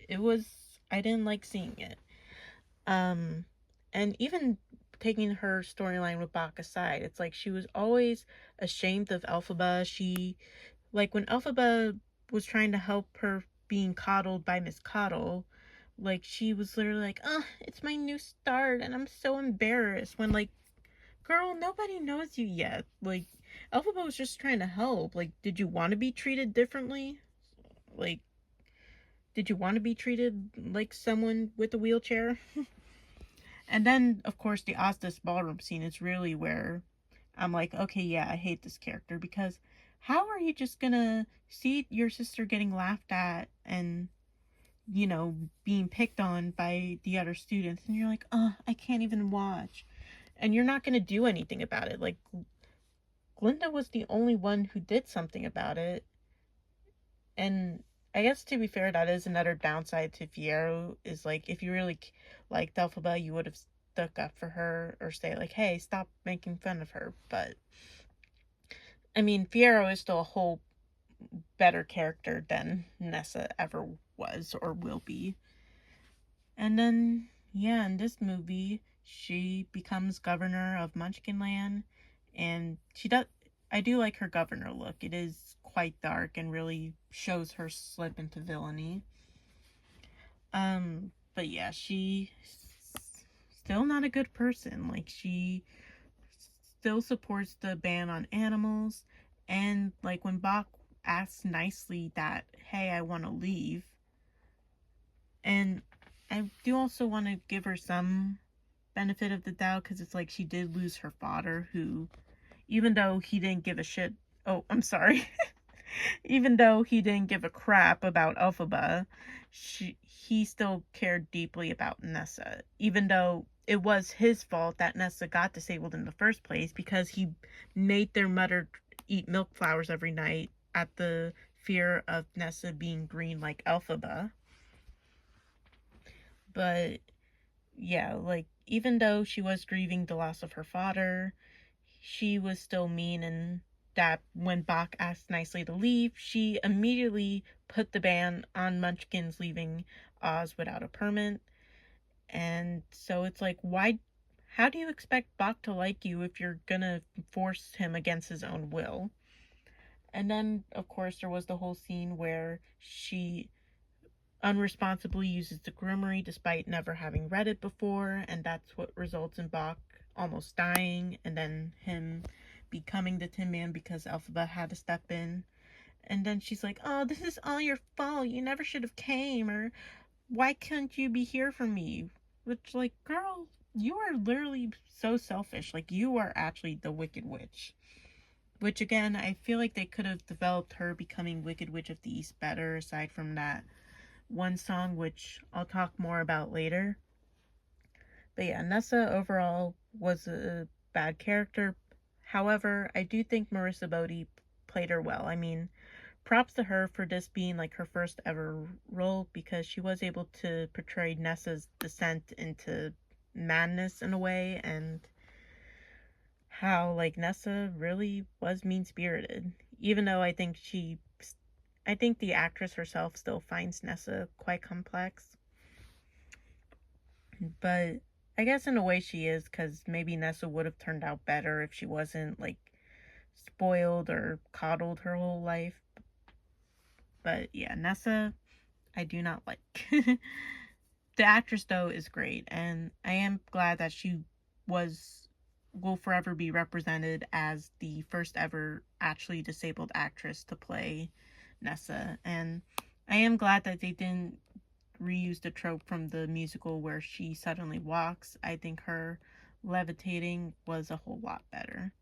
it was, I didn't like seeing it. And even taking her storyline with Bach aside, it's like she was always ashamed of Elphaba. She, like, when Elphaba was trying to help her being coddled by Miss Coddle, like, she was literally like, oh, it's my new start and I'm so embarrassed, when, like, girl, nobody knows you yet. Like, Elphaba was just trying to help. Like, did you want to be treated differently? Like, did you want to be treated like someone with a wheelchair? And then, of course, the Ostis ballroom scene is really where I'm like, okay, yeah, I hate this character, because how are you just gonna see your sister getting laughed at and, being picked on by the other students, and you're like, oh, I can't even watch. And you're not gonna do anything about it. Like, Glinda was the only one who did something about it. And I guess, to be fair, that is another downside to Fiyero, is like, if you really liked Elphaba, you would have stuck up for her or say like, hey, stop making fun of her. But I mean, Fiyero is still a whole better character than Nessa ever was or will be. And then, yeah, in this movie, she becomes governor of Munchkinland, and I do like her governor look. It is quite dark and really shows her slip into villainy. But yeah, she still not a good person. Like, she still supports the ban on animals, and like when Bach asks nicely that, hey, I want to leave. And I do also want to give her some benefit of the doubt, because it's like she did lose her father, who, even though he didn't give a shit, oh, I'm sorry, even though he didn't give a crap about Elphaba, he still cared deeply about Nessa, even though it was his fault that Nessa got disabled in the first place, because he made their mother eat milk flowers every night at the fear of Nessa being green like Elphaba. But yeah, like, even though she was grieving the loss of her father, she was still mean, and that when Bach asked nicely to leave, she immediately put the ban on Munchkins leaving Oz without a permit. And so it's like, how do you expect Bach to like you if you're gonna force him against his own will? And then, of course, there was the whole scene where she unresponsibly uses the Grimoire despite never having read it before, and that's what results in Bach almost dying, and then him becoming the Tin Man because Elphaba had to step in. And then she's like, oh, this is all your fault, you never should have came, or why couldn't you be here for me? Which, like, girl, you are literally so selfish. Like, you are actually the Wicked Witch. which again, I feel like they could have developed her becoming Wicked Witch of the East better, aside from that one song, which I'll talk more about later. But yeah, Nessa overall was a bad character. However, I do think Marissa Bodie played her well. I mean, props to her for this being like her first ever role, because she was able to portray Nessa's descent into madness in a way, and how like Nessa really was mean spirited. Even though I think the actress herself still finds Nessa quite complex. But I guess in a way she is, because maybe Nessa would have turned out better if she wasn't like spoiled or coddled her whole life. But yeah, Nessa, I do not like. The actress, though, is great, and I am glad that she will forever be represented as the first ever actually disabled actress to play Nessa. And I am glad that they didn't reuse the trope from the musical where she suddenly walks. I think her levitating was a whole lot better.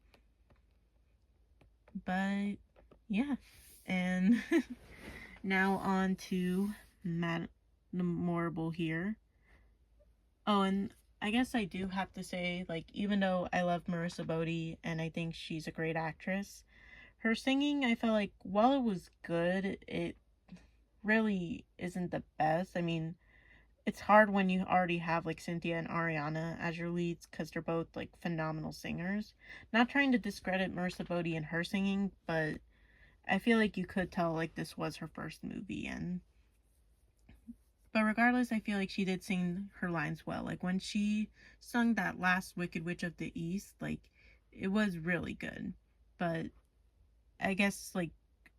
But yeah, and now on to Madame Morrible here. Oh, and I guess I do have to say, like, even though I love Marissa Bodie and I think she's a great actress, her singing, I felt like while it was good, it really isn't the best. I mean, it's hard when you already have like Cynthia and Ariana as your leads, because they're both like phenomenal singers. Not trying to discredit Marissa Bodie and her singing, but I feel like you could tell like this was her first movie. And but regardless, I feel like she did sing her lines well. Like when she sung that last Wicked Witch of the East, like it was really good. But I guess like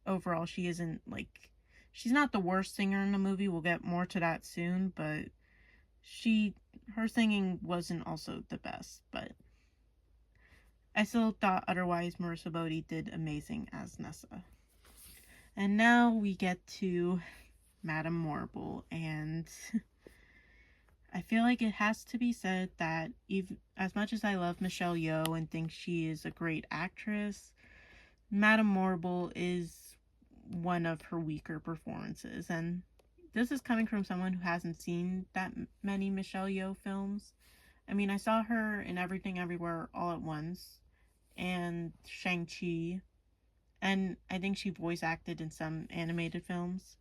overall she isn't like, she's not the worst singer in the movie. We'll get more to that soon, but she her singing wasn't also the best. But I still thought otherwise Marissa Bodie did amazing as Nessa. And now we get to Madame Morrible, and I feel like it has to be said that even as much as I love Michelle Yeoh and think she is a great actress, Madame Morrible is one of her weaker performances. And this is coming from someone who hasn't seen that many Michelle Yeoh films. I mean, I saw her in Everything Everywhere All at Once and Shang-Chi, and I think she voice acted in some animated films.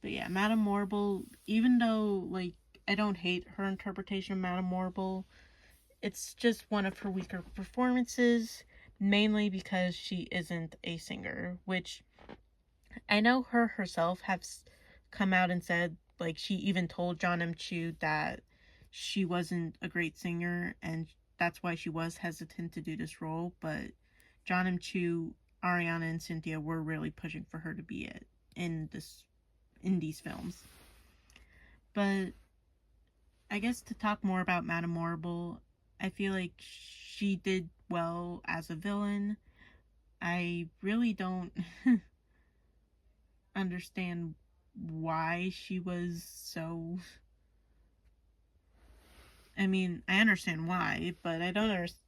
But yeah, Madame Morrible, even though like I don't hate her interpretation of Madame Morrible, it's just one of her weaker performances, mainly because she isn't a singer, which I know her herself has come out and said, like, she even told John M. Chu that she wasn't a great singer, and that's why she was hesitant to do this role. But John M. Chu, Ariana, and Cynthia were really pushing for her to be it in these films. But I guess to talk more about Madame Morrible, I feel like she did well as a villain. I really don't understand why she was so. I mean, I understand why, but I don't understand.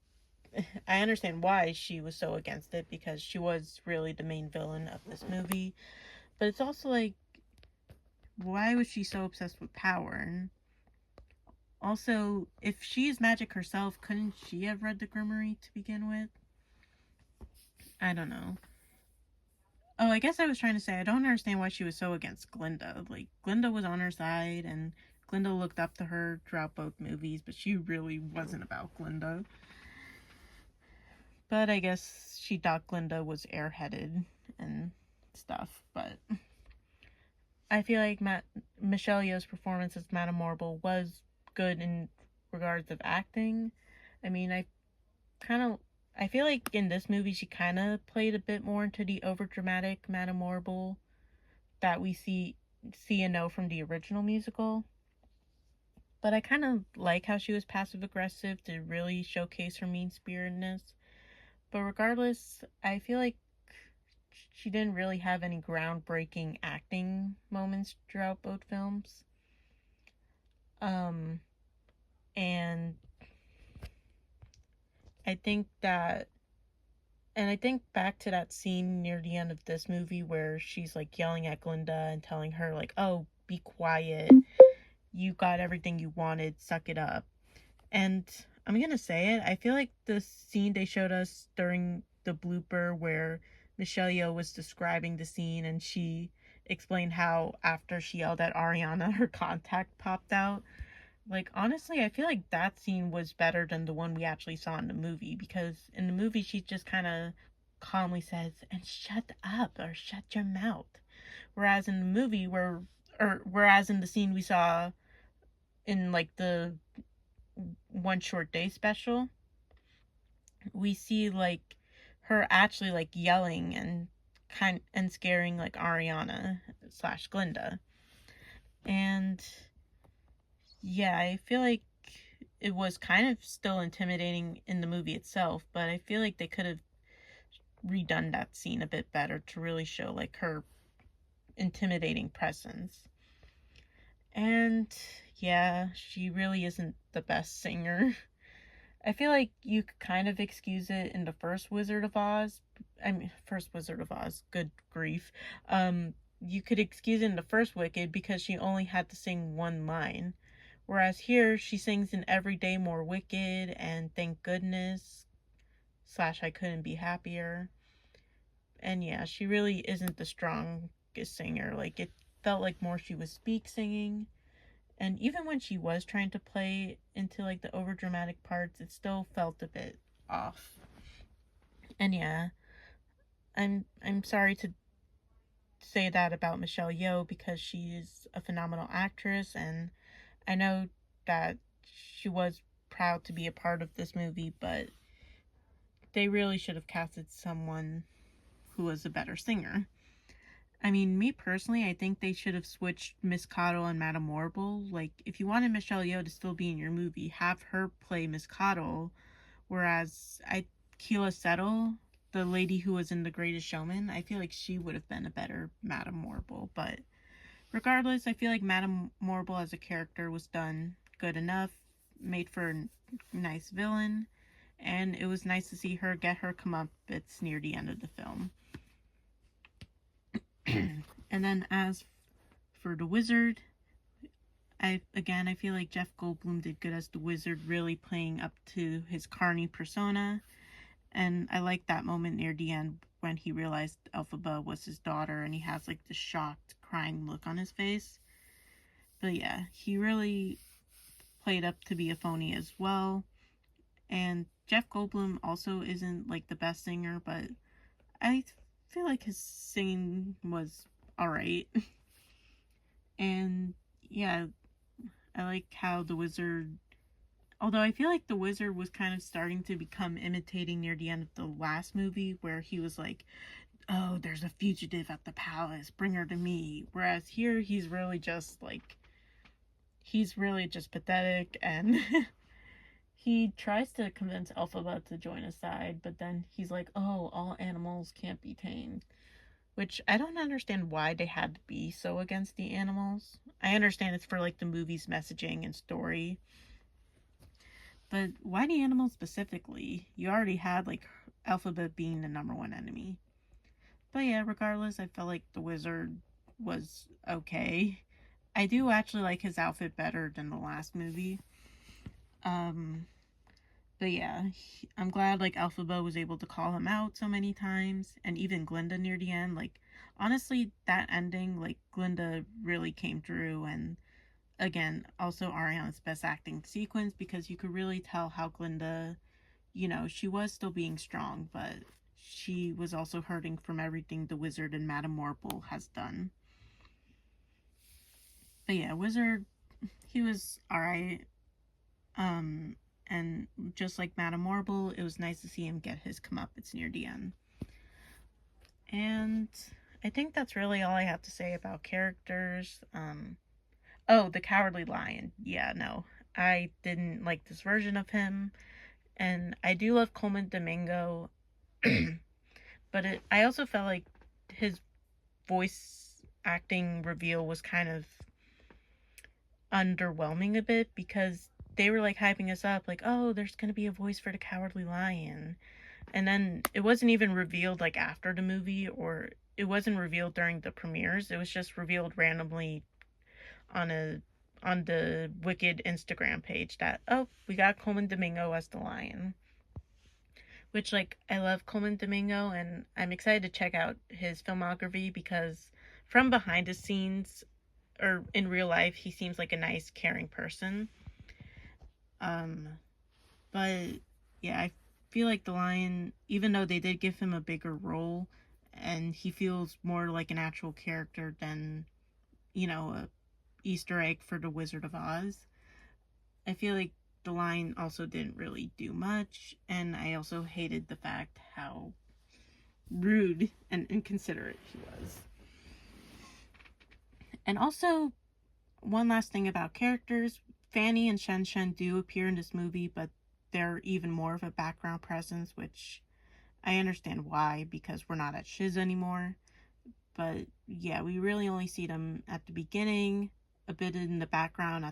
I understand why she was so against it, because she was really the main villain of this movie. But it's also like, why was she so obsessed with power? And also, if she is magic herself, couldn't she have read the Grimoire to begin with? I don't know. Oh, I guess I was trying to say I don't understand why she was so against Glinda. Like, Glinda was on her side, and Glinda looked up to her throughout both movies, but she really wasn't about Glinda. But I guess she thought Glinda was airheaded and stuff. But I feel like Michelle Yeoh's performance as Madame Morrible was good in regards of acting. I mean, I feel like in this movie she kind of played a bit more into the overdramatic Madame Morrible that we see and know from the original musical. But I kind of like how she was passive aggressive to really showcase her mean spiritedness. But regardless, I feel like she didn't really have any groundbreaking acting moments throughout both films. Um, and I think that And I think back to that scene near the end of this movie where she's like yelling at Glinda and telling her, like, oh, be quiet. You got everything you wanted. Suck it up. And I'm gonna say it. I feel like the scene they showed us during the blooper where Michelle Yeoh was describing the scene and she explained how after she yelled at Ariana, her contact popped out. Like, honestly, I feel like that scene was better than the one we actually saw in the movie, because in the movie she just kind of calmly says, and shut up or shut your mouth. Whereas in the movie, whereas in the scene we saw in like the One Short Day special, we see like her actually like yelling and scaring like Ariana slash Glinda. And yeah, I feel like it was kind of still intimidating in the movie itself, but I feel like they could have redone that scene a bit better to really show like her intimidating presence. And yeah, she really isn't the best singer. I feel like you could kind of excuse it in the first Wizard of Oz. First Wizard of Oz, good grief. You could excuse it in the first Wicked because she only had to sing one line. Whereas here, she sings in Every Day More Wicked and Thank Goodness slash I Couldn't Be Happier. And yeah, she really isn't the strongest singer. Like, it felt like more she was speak singing. And even when she was trying to play into like the over dramatic parts, it still felt a bit off. And yeah, I'm sorry to say that about Michelle Yeoh because she is a phenomenal actress, and I know that she was proud to be a part of this movie, but they really should have casted someone who was a better singer. I mean, me personally, I think they should have switched Miss Cottle and Madame Morrible. Like, if you wanted Michelle Yeoh to still be in your movie, have her play Miss Cottle, whereas Keela Settle, the lady who was in The Greatest Showman, I feel like she would have been a better Madame Morrible. But regardless, I feel like Madame Morrible as a character was done good enough, made for a nice villain, and it was nice to see her get her comeuppance near the end of the film. And then as for the Wizard, I feel like Jeff Goldblum did good as the Wizard, really playing up to his carny persona. And I like that moment near the end when he realized Elphaba was his daughter and he has like the shocked, crying look on his face. But yeah, he really played up to be a phony as well. And Jeff Goldblum also isn't like the best singer, but I feel like his singing was alright. And yeah, I like how the Wizard, although I feel like the Wizard was kind of starting to become imitating near the end of the last movie where he was like, oh, there's a fugitive at the palace, bring her to me. Whereas here he's really just pathetic, and he tries to convince Elphaba to join his side, but then he's like, oh, all animals can't be tamed. Which I don't understand why they had to be so against the animals. I understand it's for like the movie's messaging and story. But why the animals specifically? You already had like Elphaba being the number one enemy. But yeah, regardless, I felt like the Wizard was okay. I do actually like his outfit better than the last movie. But yeah, I'm glad like Elphaba was able to call him out so many times, and even Glinda near the end. Like, honestly, that ending, like, Glinda really came through, and again, also Ariana's best acting sequence, because you could really tell how Glinda, she was still being strong, but she was also hurting from everything the Wizard and Madame Morrible has done. But yeah, Wizard, he was alright. And just like Madame Morrible, it was nice to see him get his comeuppance near the end. And I think that's really all I have to say about characters. Oh, the Cowardly Lion. Yeah, no, I didn't like this version of him, and I do love Coleman Domingo, but I also felt like his voice acting reveal was kind of underwhelming a bit, because they were like hyping us up like, oh, there's gonna be a voice for the Cowardly Lion, And then it wasn't even revealed like after the movie, or it wasn't revealed during the premieres. It was just revealed randomly on a on the Wicked Instagram page that, oh, we got Coleman Domingo as the lion. Which, like, I love Coleman Domingo, and I'm excited to check out his filmography because from behind the scenes or in real life, he seems like a nice, caring person. Um, but yeah, I feel like the lion, even though they did give him a bigger role, and he feels more like an actual character than, a Easter egg for the Wizard of Oz. I feel like the lion also didn't really do much, and I also hated the fact how rude and inconsiderate he was. And also, one last thing about characters, Fanny and Shen Shen do appear in this movie, but they're even more of a background presence, which I understand why, because we're not at Shiz anymore. But yeah, we really only see them at the beginning, a bit in the background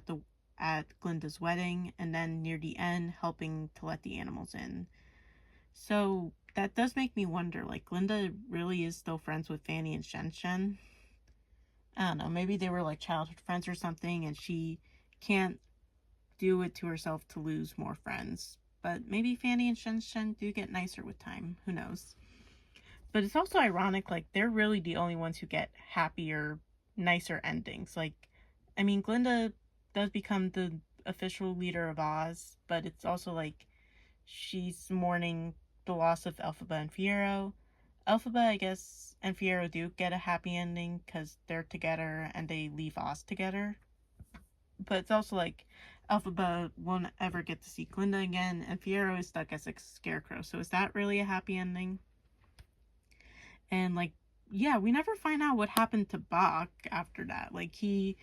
at Glinda's wedding, and then near the end helping to let the animals in. So that does make me wonder, like, Glinda really is still friends with Fanny and Shen Shen? I don't know, maybe they were like childhood friends or something, and she can't do it to herself to lose more friends. But maybe Fanny and Shen Shen do get nicer with time. Who knows? But it's also ironic, like, they're really the only ones who get happier, nicer endings. Like, I mean, Glinda does become the official leader of Oz, but it's also like she's mourning the loss of Elphaba and Fiero. Elphaba, I guess, and Fiero do get a happy ending because they're together and they leave Oz together. But it's also like Elphaba won't ever get to see Glinda again, and Fiero is stuck as a scarecrow. So is that really a happy ending? And like, yeah, we never find out what happened to Bach after that. Like, he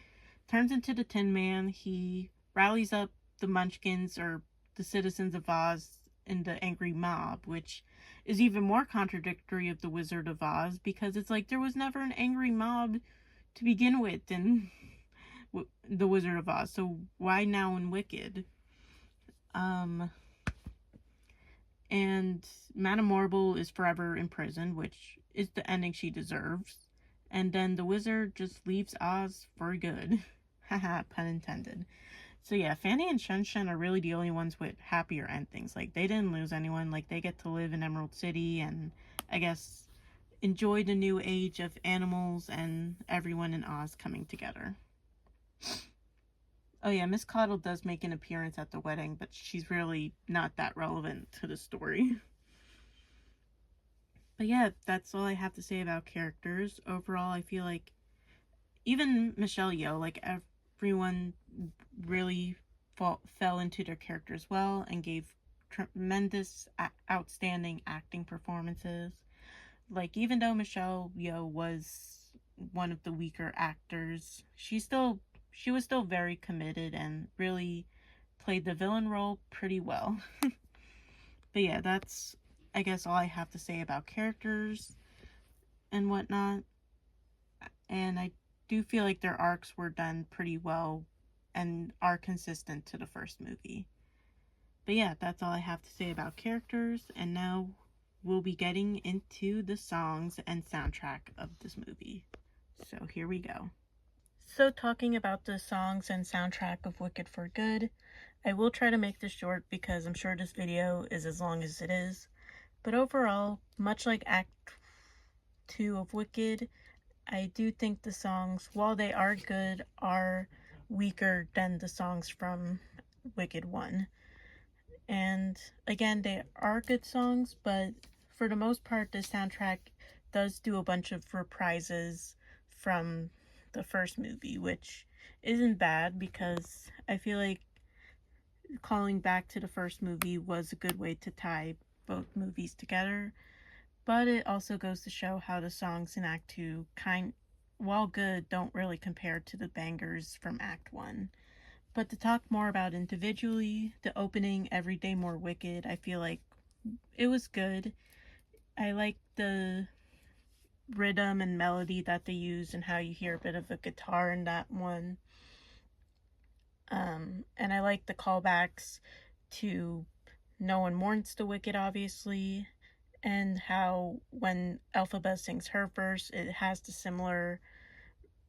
turns into the Tin Man, he rallies up the Munchkins or the citizens of Oz in the angry mob, which is even more contradictory of the Wizard of Oz because it's like there was never an angry mob to begin with in the Wizard of Oz. So why now in Wicked? And Madame Morrible is forever in prison, which is the ending she deserves. And then the wizard just leaves Oz for good. Haha, pun intended. So yeah, Fanny and Shen Shen are really the only ones with happier endings. Like, they didn't lose anyone. Like, they get to live in Emerald City and, I guess, enjoy the new age of animals and everyone in Oz coming together. Oh yeah, Miss Coddle does make an appearance at the wedding, but she's really not that relevant to the story. But yeah, that's all I have to say about characters. Overall, I feel like even Michelle Yeoh, like, everyone really fell into their characters well and gave tremendous, outstanding acting performances. Like, even though Michelle Yeoh was one of the weaker actors, she was still very committed and really played the villain role pretty well. But yeah, that's, I guess, all I have to say about characters and whatnot. And I do feel like their arcs were done pretty well and are consistent to the first movie. But yeah, that's all I have to say about characters, and now we'll be getting into the songs and soundtrack of this movie. So here we go. So, talking about the songs and soundtrack of Wicked for Good, I will try to make this short because I'm sure this video is as long as it is. But overall, much like Act 2 of Wicked, I do think the songs, while they are good, are weaker than the songs from Wicked 1. And again, they are good songs, but for the most part, the soundtrack does do a bunch of reprises from the first movie, which isn't bad because I feel like calling back to the first movie was a good way to tie both movies together. But it also goes to show how the songs in Act 2, while good, don't really compare to the bangers from Act 1. But to talk more about individually, the opening, Everyday More Wicked, I feel like it was good. I like the rhythm and melody that they use and how you hear a bit of a guitar in that one. And I like the callbacks to No One Mourns the Wicked, obviously. and how when Elphaba sings her verse, it has the similar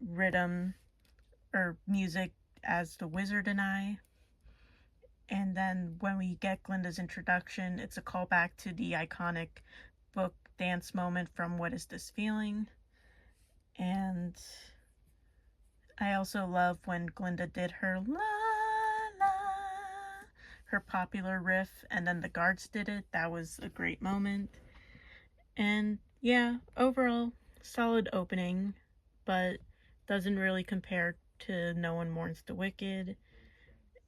rhythm or music as The Wizard and I. And then when we get Glinda's introduction, it's a callback to the iconic book dance moment from What Is This Feeling? And I also love when Glinda did her la la, her popular riff, and then the guards did it. That was a great moment. And yeah, overall, solid opening, but doesn't really compare to No One Mourns the Wicked.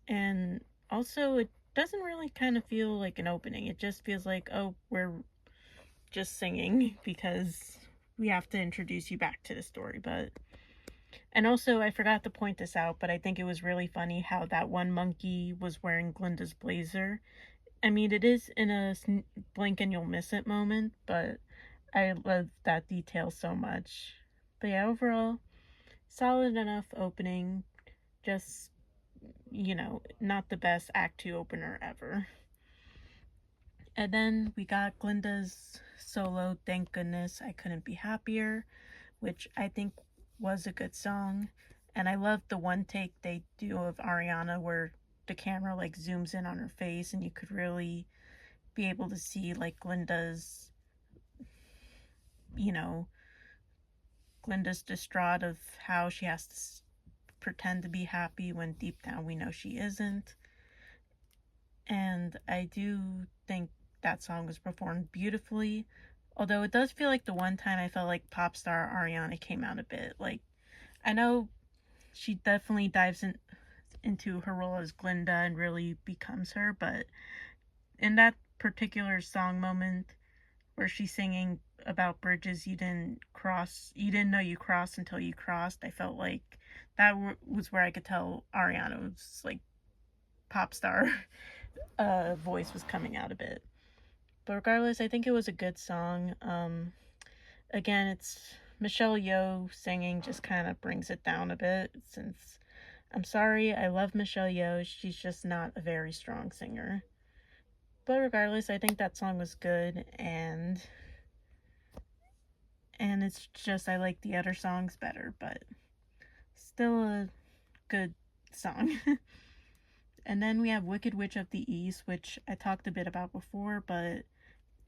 And also, it doesn't really kind of feel like an opening. It just feels like, oh, we're just singing because we have to introduce you back to the story. And also, I forgot to point this out, but I think it was really funny how that one monkey was wearing Glinda's blazer. I mean, it is in a blink and you'll miss it moment, but I love that detail so much. But yeah, overall, solid enough opening. Just, not the best Act 2 opener ever. And then we got Glinda's solo, Thank Goodness I Couldn't Be Happier, which I think was a good song. And I love the one take they do of Ariana where the camera like zooms in on her face and you could really be able to see like Glinda's distraught of how she has to pretend to be happy when deep down we know she isn't. And I do think that song was performed beautifully, although it does feel like the one time I felt like pop star Ariana came out a bit. Like, I know she definitely dives into her role as Glinda and really becomes her, but in that particular song moment where she's singing about bridges you didn't know you crossed until you crossed, I felt like that was where I could tell Ariana was like pop star voice was coming out a bit. But regardless, I think it was a good song. Again, it's Michelle Yeoh singing just kind of brings it down a bit, since I'm sorry, I love Michelle Yeoh, she's just not a very strong singer. But regardless, I think that song was good, and it's just I like the other songs better, but still a good song. And then we have Wicked Witch of the East, which I talked a bit about before, but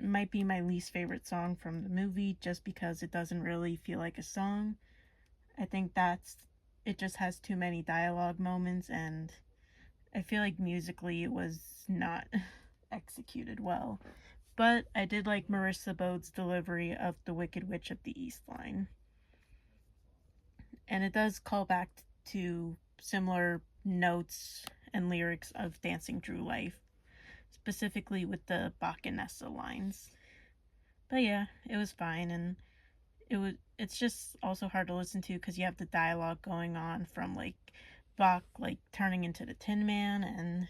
it might be my least favorite song from the movie just because it doesn't really feel like a song. I think it just has too many dialogue moments, and I feel like musically it was not executed well. But I did like Marissa Bode's delivery of the Wicked Witch of the East line. And it does call back to similar notes and lyrics of Dancing Through Life, specifically with the Bacchanessa lines. But yeah, it was fine, and it's just also hard to listen to because you have the dialogue going on from like Bach like turning into the Tin Man, and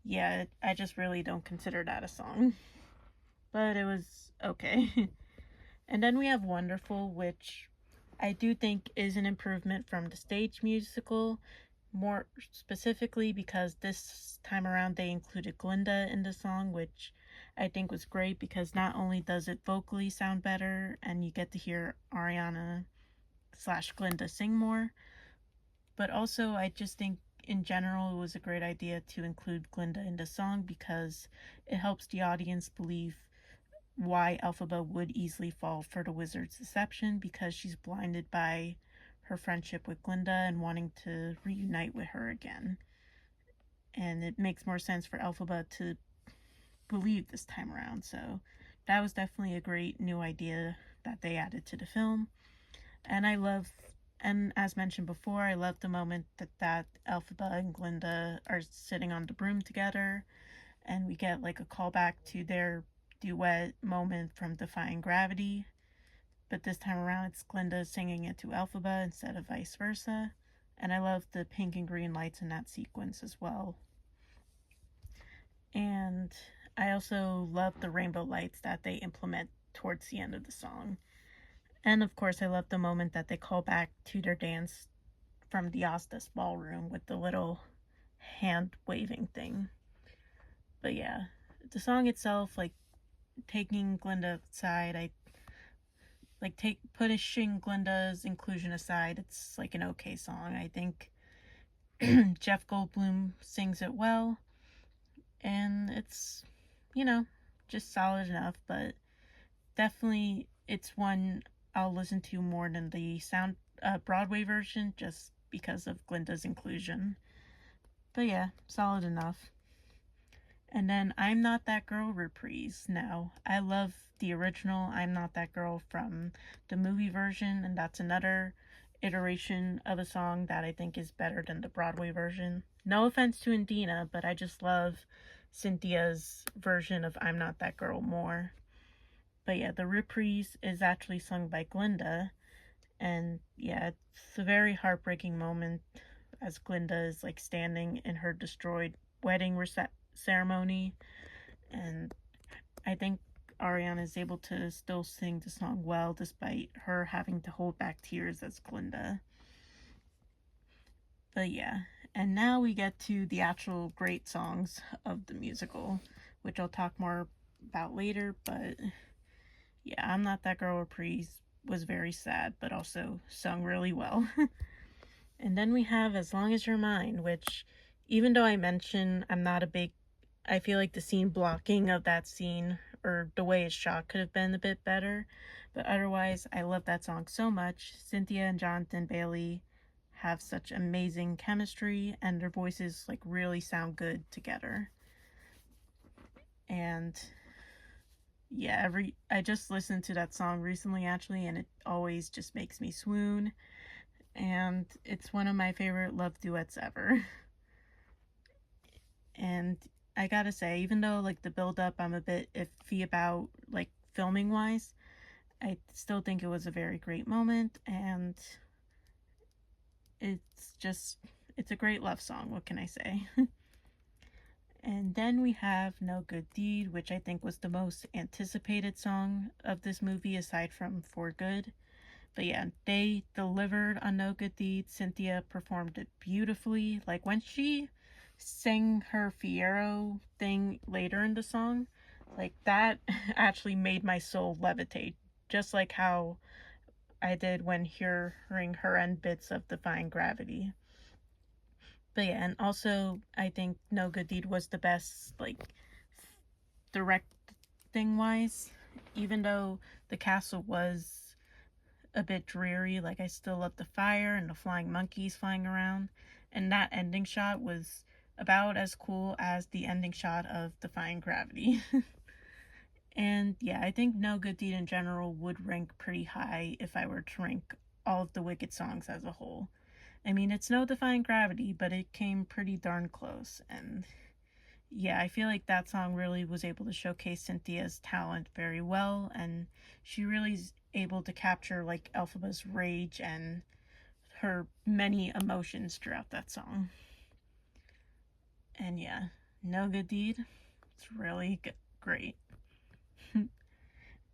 yeah, I just really don't consider that a song. But it was okay. And then we have Wonderful, which I do think is an improvement from the stage musical, more specifically because this time around they included Glinda in the song, which I think was great because not only does it vocally sound better and you get to hear Ariana / Glinda sing more, but also I just think in general it was a great idea to include Glinda in the song because it helps the audience believe why Elphaba would easily fall for the wizard's deception because she's blinded by her friendship with Glinda and wanting to reunite with her again. And it makes more sense for Elphaba to believe this time around. So that was definitely a great new idea that they added to the film. And and as mentioned before, I love the moment that Elphaba and Glinda are sitting on the broom together, and we get like a callback to their duet moment from Defying Gravity. But this time around, it's Glinda singing it to Elphaba instead of vice versa. And I love the pink and green lights in that sequence as well. And I also love the rainbow lights that they implement towards the end of the song. And of course, I love the moment that they call back to their dance from the Ostas ballroom with the little hand waving thing. But yeah, the song itself, like, taking Glinda aside, I like pushing Glinda's inclusion aside, it's like an okay song. I think Jeff Goldblum sings it well, and it's, you know, just solid enough, but definitely it's one I'll listen to more than the Broadway version just because of Glinda's inclusion. But yeah, solid enough. And then I'm Not That Girl reprise. Now, I love the original I'm Not That Girl from the movie version, and that's another iteration of a song that I think is better than the Broadway version. No offense to Indina, but I just love Cynthia's version of I'm Not That Girl more. But yeah, the reprise is actually sung by Glinda, and yeah, it's a very heartbreaking moment as Glinda is like standing in her destroyed wedding ceremony, and I think Ariana is able to still sing the song well despite her having to hold back tears as Glinda. But yeah, and now we get to the actual great songs of the musical, which I'll talk more about later, but yeah, I'm Not That Girl reprise was very sad, but also sung really well. And then we have As Long As You're Mine, which, even though I mentioned I'm not a big, I feel like the scene blocking of that scene or the way it's shot could have been a bit better. But otherwise, I love that song so much. Cynthia and Jonathan Bailey have such amazing chemistry, and their voices like really sound good together. And yeah, I just listened to that song recently actually, and it always just makes me swoon. And it's one of my favorite love duets ever. And I gotta say, even though like the build up I'm a bit iffy about, like filming wise, I still think it was a very great moment, and it's a great love song. What can I say? And then we have No Good Deed, which I think was the most anticipated song of this movie aside from For Good. But yeah, they delivered on No Good Deed. Cynthia performed it beautifully. Like when she sang her Fiero thing later in the song, like that actually made my soul levitate. Just like how I did when hearing her end bits of Defying Gravity. But yeah, and also I think No Good Deed was the best, like, directing wise. Even though the castle was a bit dreary, like I still love the fire and the flying monkeys flying around, and that ending shot was about as cool as the ending shot of Defying Gravity. And yeah, I think No Good Deed in general would rank pretty high if I were to rank all of the Wicked songs as a whole. I mean, it's no Defying Gravity, but it came pretty darn close, and yeah, I feel like that song really was able to showcase Cynthia's talent very well, and she really is able to capture like Elphaba's rage and her many emotions throughout that song. And yeah, No Good Deed, it's really great.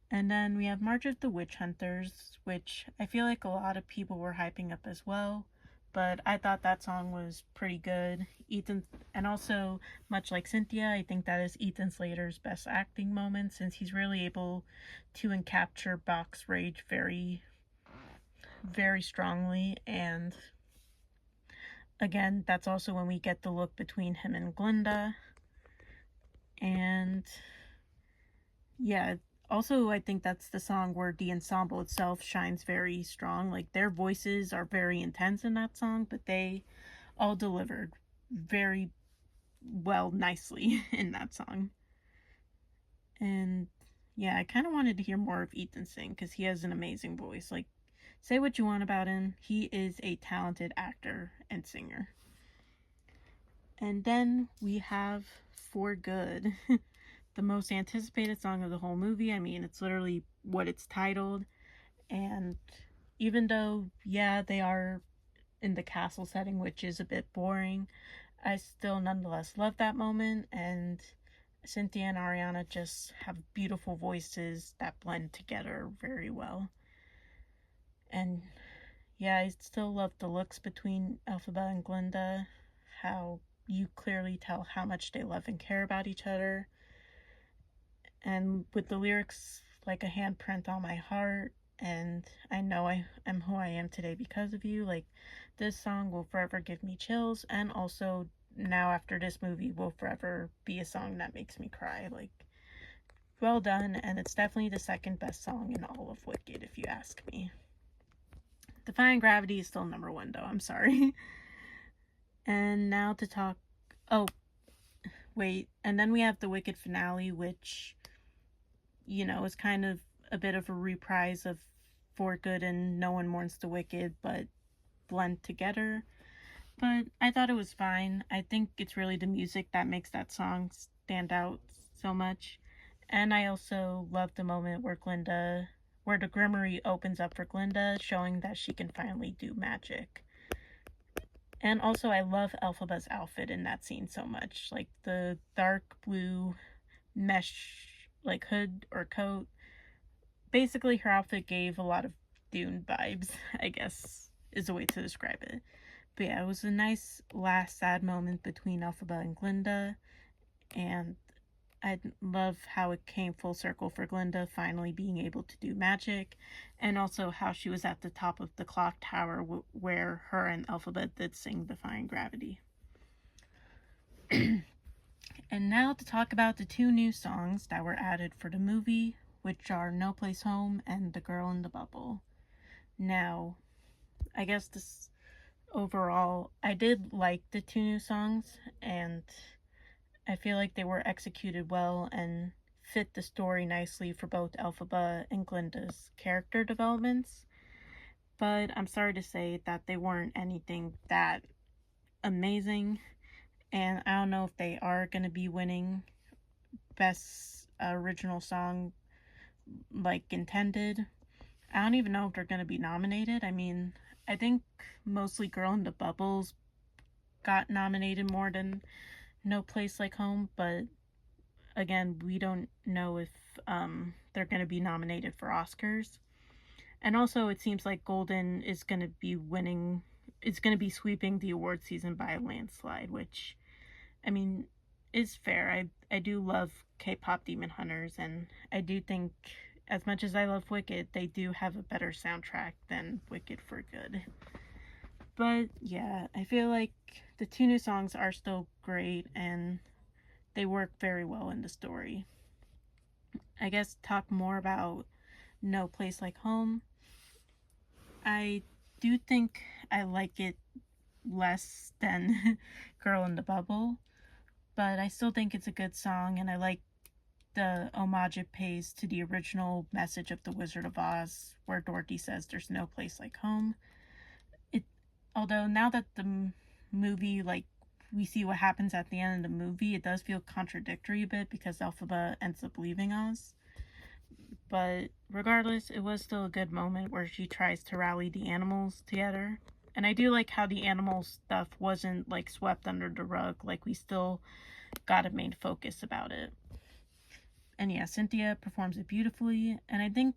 And then we have March of the Witch Hunters, which I feel like a lot of people were hyping up as well, but I thought that song was pretty good. Ethan, and also, much like Cynthia, I think that is Ethan Slater's best acting moment, since he's really able to capture Bach's rage very, very strongly. And again, that's also when we get the look between him and Glinda. And yeah, also I think that's the song where the ensemble itself shines very strong. Like their voices are very intense in that song, but they all delivered very well, nicely in that song. And yeah, I kind of wanted to hear more of Ethan sing because he has an amazing voice. Like, say what you want about him, he is a talented actor and singer. And then we have For Good, the most anticipated song of the whole movie. I mean, it's literally what it's titled. And even though, yeah, they are in the castle setting, which is a bit boring, I still nonetheless love that moment. And Cynthia and Ariana just have beautiful voices that blend together very well. And yeah, I still love the looks between Elphaba and Glinda, how you clearly tell how much they love and care about each other. and with the lyrics like a handprint on my heart, and I know I am who I am today because of you. Like, this song will forever give me chills, and also now after this movie will forever be a song that makes me cry. Like, well done, and it's definitely the second best song in all of Wicked, if you ask me. Defying Gravity is still number one, though. I'm sorry. And now to talk. Oh, wait. And then we have the Wicked finale, which, you know, is kind of a bit of a reprise of For Good and No One Mourns the Wicked, but blend together. But I thought it was fine. I think it's really the music that makes that song stand out so much. And I also love the moment where the Grimory opens up for Glinda, showing that she can finally do magic. And also, I love Elphaba's outfit in that scene so much. Like, the dark blue mesh, like, hood or coat. Basically, her outfit gave a lot of Dune vibes, I guess, is a way to describe it. But yeah, it was a nice last sad moment between Elphaba and Glinda. And I love how it came full circle for Glinda finally being able to do magic, and also how she was at the top of the clock tower where her and Elphaba did sing Defying Gravity. And now to talk about the two new songs that were added for the movie, which are No Place Home and The Girl in the Bubble. Now, I guess this overall, I did like the two new songs, and I feel like they were executed well and fit the story nicely for both Elphaba and Glinda's character developments. But I'm sorry to say that they weren't anything that amazing, and I don't know if they are going to be winning Best Original Song like intended. I don't even know if they're going to be nominated. I mean, I think mostly Girl in the Bubbles got nominated more than No Place Like Home, but again, we don't know if they're going to be nominated for Oscars. And also, it seems like Golden is going to be winning, it's going to be sweeping the award season by a landslide, which, I mean, is fair. I do love K-pop Demon Hunters, and I do think, as much as I love Wicked, they do have a better soundtrack than Wicked for Good. But yeah, I feel like the two new songs are still great, and they work very well in the story. I guess talk more about No Place Like Home. I do think I like it less than Girl in the Bubble, but I still think it's a good song, and I like the homage it pays to the original message of The Wizard of Oz, where Dorothy says there's no place like home. It, although now that the movie, like, we see what happens at the end of the movie, it does feel contradictory a bit because Elphaba ends up leaving Oz. But regardless, it was still a good moment where she tries to rally the animals together. And I do like how the animal stuff wasn't like swept under the rug, like we still got a main focus about it. And yeah, Cynthia performs it beautifully, and I think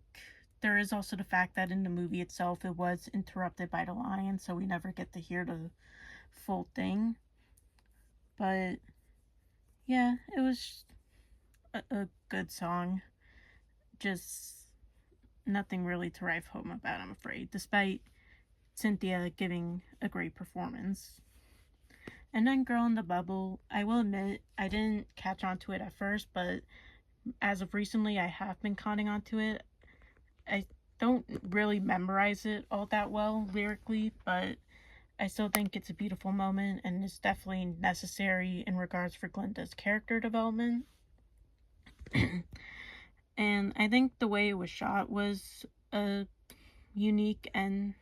there is also the fact that in the movie itself it was interrupted by the lion, so we never get to hear the full thing. But yeah, it was a good song. Just nothing really to write home about, I'm afraid, despite Cynthia giving a great performance. And then Girl in the Bubble, I will admit I didn't catch on to it at first, but as of recently I have been caught on to it. I don't really memorize it all that well lyrically, but I still think it's a beautiful moment and it's definitely necessary in regards for Glinda's character development. And I think the way it was shot was unique and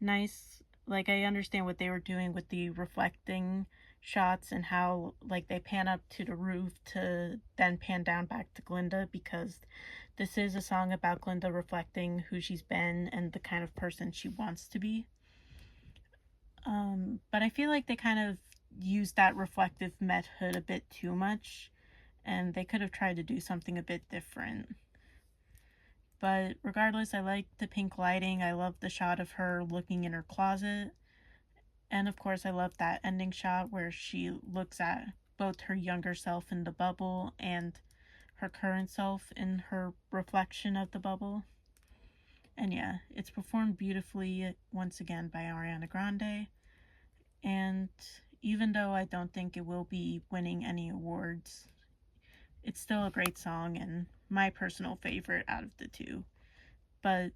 nice. Like, I understand what they were doing with the reflecting shots and how, like, they pan up to the roof to then pan down back to Glinda, because this is a song about Glinda reflecting who she's been and the kind of person she wants to be. But I feel like they kind of used that reflective method a bit too much, and they could have tried to do something a bit different. But regardless, I like the pink lighting. I love the shot of her looking in her closet. And of course, I love that ending shot where she looks at both her younger self in the bubble and her current self in her reflection of the bubble. And yeah, it's performed beautifully once again by Ariana Grande. And even though I don't think it will be winning any awards, it's still a great song and my personal favorite out of the two. But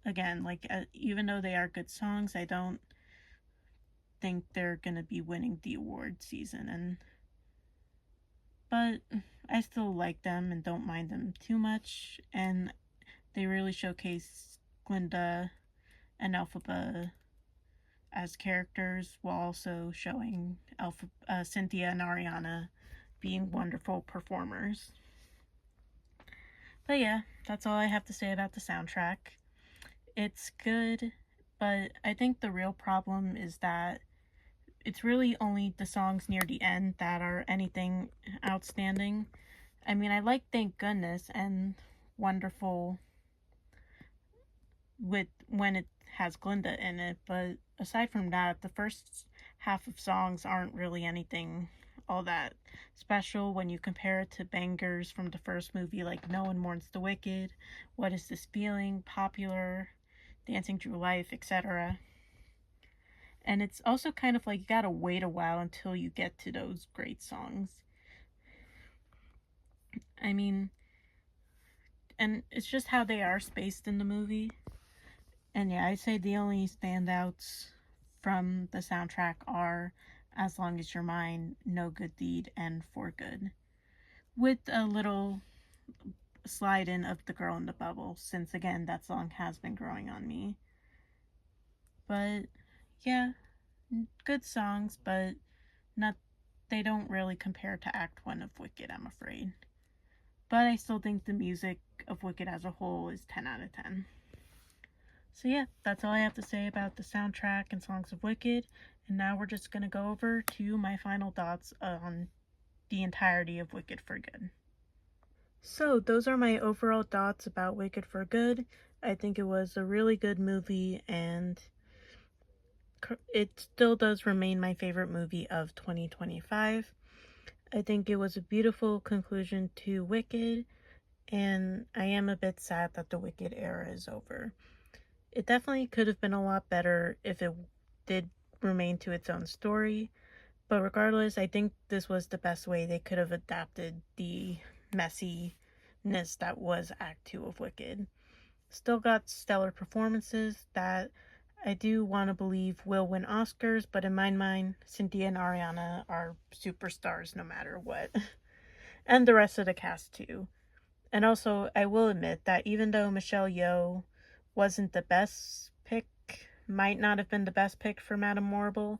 again, like, even though they are good songs, I don't think they're gonna be winning the award season. But I still like them and don't mind them too much, and they really showcase Glinda and Elphaba as characters while also showing Cynthia and Ariana being wonderful performers. But yeah, that's all I have to say about the soundtrack. It's good, but I think the real problem is that it's really only the songs near the end that are anything outstanding. I mean, I like Thank Goodness and Wonderful with when it has Glinda in it, but aside from that, the first half of songs aren't really anything all that special when you compare it to bangers from the first movie like No One Mourns the Wicked, What Is This Feeling, Popular, Dancing Through Life, etc. And it's also kind of like you gotta wait a while until you get to those great songs. I mean, and it's just how they are spaced in the movie. And yeah, I'd say the only standouts from the soundtrack are As Long As You're Mine, No Good Deed, and For Good. With a little slide in of The Girl in the Bubble, since again, that song has been growing on me. But yeah, good songs, but not they don't really compare to Act 1 of Wicked, I'm afraid. But I still think the music of Wicked as a whole is 10 out of 10. So yeah, that's all I have to say about the soundtrack and songs of Wicked. And now we're just going to go over to my final thoughts on the entirety of Wicked for Good. So those are my overall thoughts about Wicked for Good. I think it was a really good movie, and it still does remain my favorite movie of 2025. I think it was a beautiful conclusion to Wicked, and I am a bit sad that the Wicked era is over. It definitely could have been a lot better if it did remain to its own story, but regardless, I think this was the best way they could have adapted the messiness that was Act 2 of Wicked. Still got stellar performances that I do want to believe will win Oscars, but in my mind, Cynthia and Ariana are superstars no matter what. And the rest of the cast too. And also, I will admit that even though Michelle Yeoh wasn't the best pick, might not have been the best pick for Madame Morrible,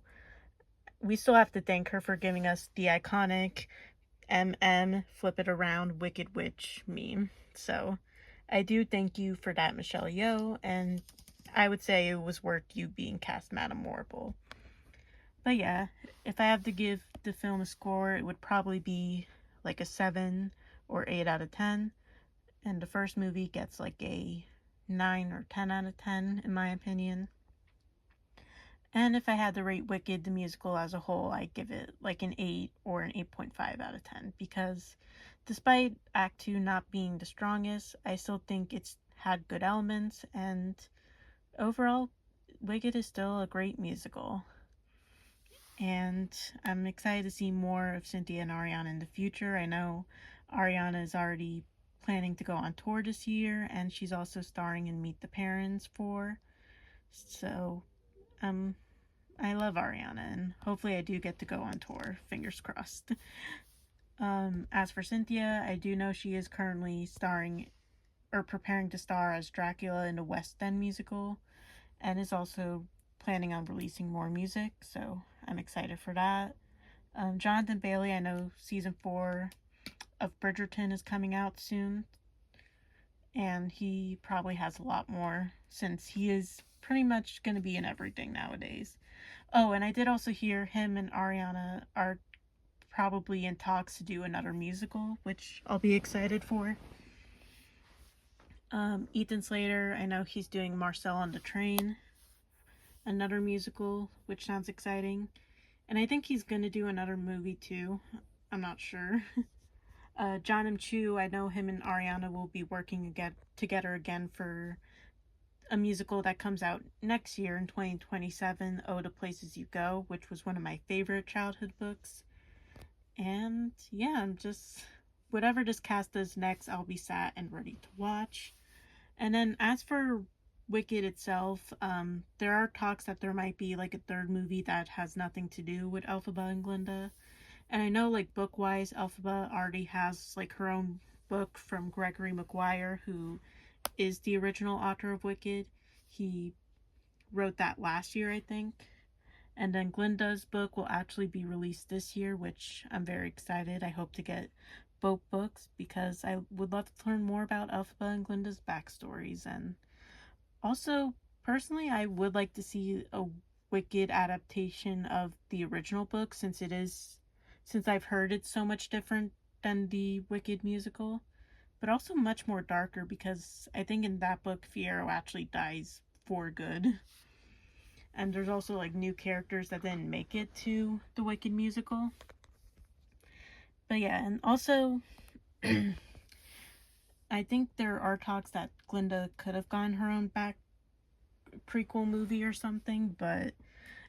we still have to thank her for giving us the iconic flip it around Wicked Witch meme. So I do thank you for that, Michelle Yeoh, and I would say it was worth you being cast Madame Morrible. But yeah, if I have to give the film a score, it would probably be like a 7 or 8 out of 10. And the first movie gets like a 9 or 10 out of 10, in my opinion. And if I had to rate Wicked, the musical as a whole, I'd give it like an 8 or an 8.5 out of 10. Because despite Act 2 not being the strongest, I still think it's had good elements. And overall, Wicked is still a great musical. And I'm excited to see more of Cynthia and Ariana in the future. I know Ariana is already planning to go on tour this year, and she's also starring in Meet the Parents 4. So, I love Ariana, and hopefully I do get to go on tour. Fingers crossed. As for Cynthia, I do know she is currently starring or preparing to star as Dracula in a West End musical, and is also planning on releasing more music, so I'm excited for that. Jonathan Bailey, I know season 4 of Bridgerton is coming out soon, and he probably has a lot more since he is pretty much going to be in everything nowadays. Oh, and I did also hear him and Ariana are probably in talks to do another musical, which I'll be excited for. Ethan Slater, I know he's doing Marcel on the Train, another musical, which sounds exciting. And I think he's going to do another movie too. I'm not sure. John M. Chu, I know him and Ariana will be working together again for a musical that comes out next year in 2027, Oh, to Places You Go, which was one of my favorite childhood books. And yeah, I'm just, whatever this cast does next, I'll be sat and ready to watch. And then as for Wicked itself, there are talks that there might be like a third movie that has nothing to do with Elphaba and Glinda. And I know, like, book-wise, Elphaba already has, like, her own book from Gregory Maguire, who is the original author of Wicked. He wrote that last year, I think. And then Glinda's book will actually be released this year, which I'm very excited. I hope to get both books because I would love to learn more about Elphaba and Glinda's backstories. And also, personally, I would like to see a Wicked adaptation of the original book since I've heard it's so much different than the Wicked musical, but also much more darker because I think in that book Fiyero actually dies for good. And there's also like new characters that didn't make it to the Wicked musical. But yeah, and also I think there are talks that Glinda could have gotten her own back prequel movie or something, but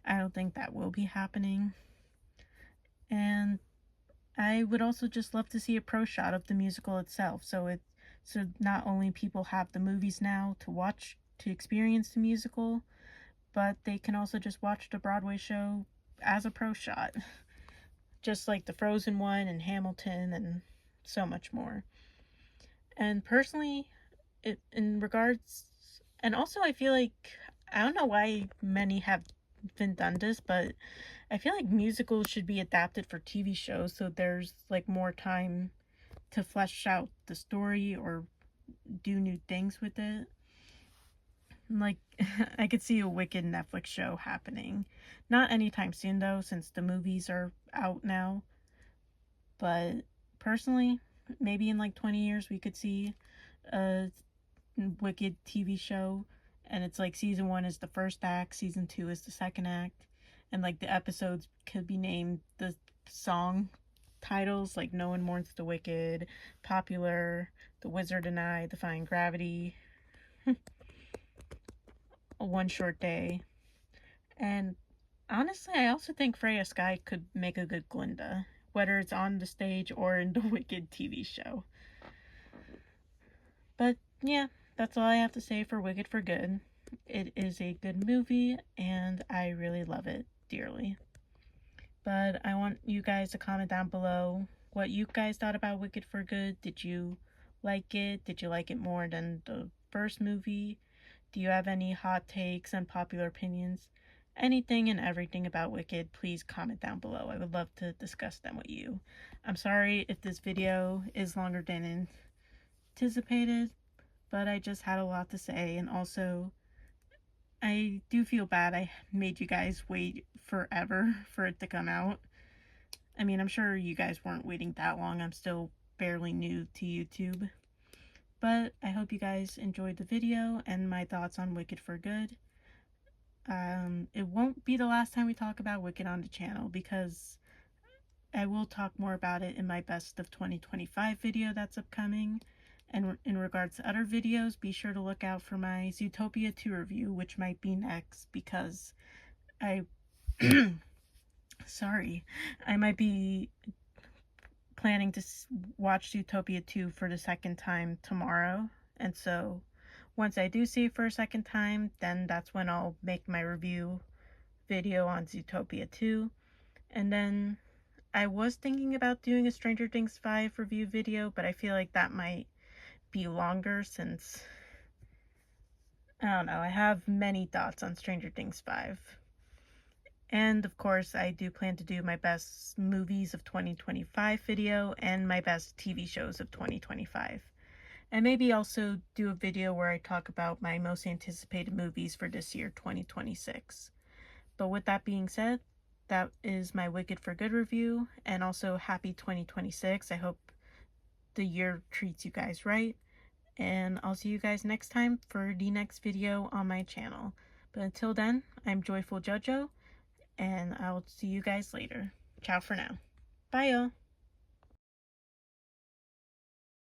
I don't think that will be happening. And I would also just love to see a pro shot of the musical itself, so not only people have the movies now to watch to experience the musical, but they can also just watch the Broadway show as a pro shot, just like the Frozen one and Hamilton and so much more. And personally, in regards, and also I feel like, I don't know why many have been done this, but I feel like musicals should be adapted for TV shows so there's like more time to flesh out the story or do new things with it. Like, I could see a Wicked Netflix show happening. Not anytime soon though, since the movies are out now. But personally, maybe in like 20 years we could see a Wicked TV show, and it's like season 1 is the first act, season 2 is the second act, and like the episodes could be named the song titles, like No One Mourns the Wicked, Popular, The Wizard and I, Defying Gravity, One Short Day. And honestly, I also think Freya Sky could make a good Glinda, whether it's on the stage or in the Wicked TV show. But yeah, that's all I have to say for Wicked for Good. It is a good movie, and I really love it dearly. But I want you guys to comment down below what you guys thought about Wicked for Good. Did you like it? Did you like it more than the first movie? Do you have any hot takes and popular opinions? Anything and everything about Wicked, please comment down below. I would love to discuss them with you. I'm sorry if this video is longer than anticipated, but I just had a lot to say, and also I do feel bad I made you guys wait forever for it to come out. I mean, I'm sure you guys weren't waiting that long. I'm still fairly new to YouTube. But I hope you guys enjoyed the video and my thoughts on Wicked for Good. It won't be the last time we talk about Wicked on the channel, because I will talk more about it in my Best of 2025 video that's upcoming. And in regards to other videos, be sure to look out for my Zootopia 2 review, which might be next, because I I might be planning to watch Zootopia 2 for the second time tomorrow. And so once I do see it for a second time, then that's when I'll make my review video on Zootopia 2. And then I was thinking about doing a Stranger Things 5 review video, but I feel like that might be longer since, I don't know, I have many thoughts on Stranger Things 5. And of course, I do plan to do my best movies of 2025 video and my best TV shows of 2025. And maybe also do a video where I talk about my most anticipated movies for this year, 2026. But with that being said, that is my Wicked for Good review, and also happy 2026. I hope the year treats you guys right, and I'll see you guys next time for the next video on my channel. But until then, I'm Joyful JoJo, and I'll see you guys later. Ciao for now. Bye, y'all.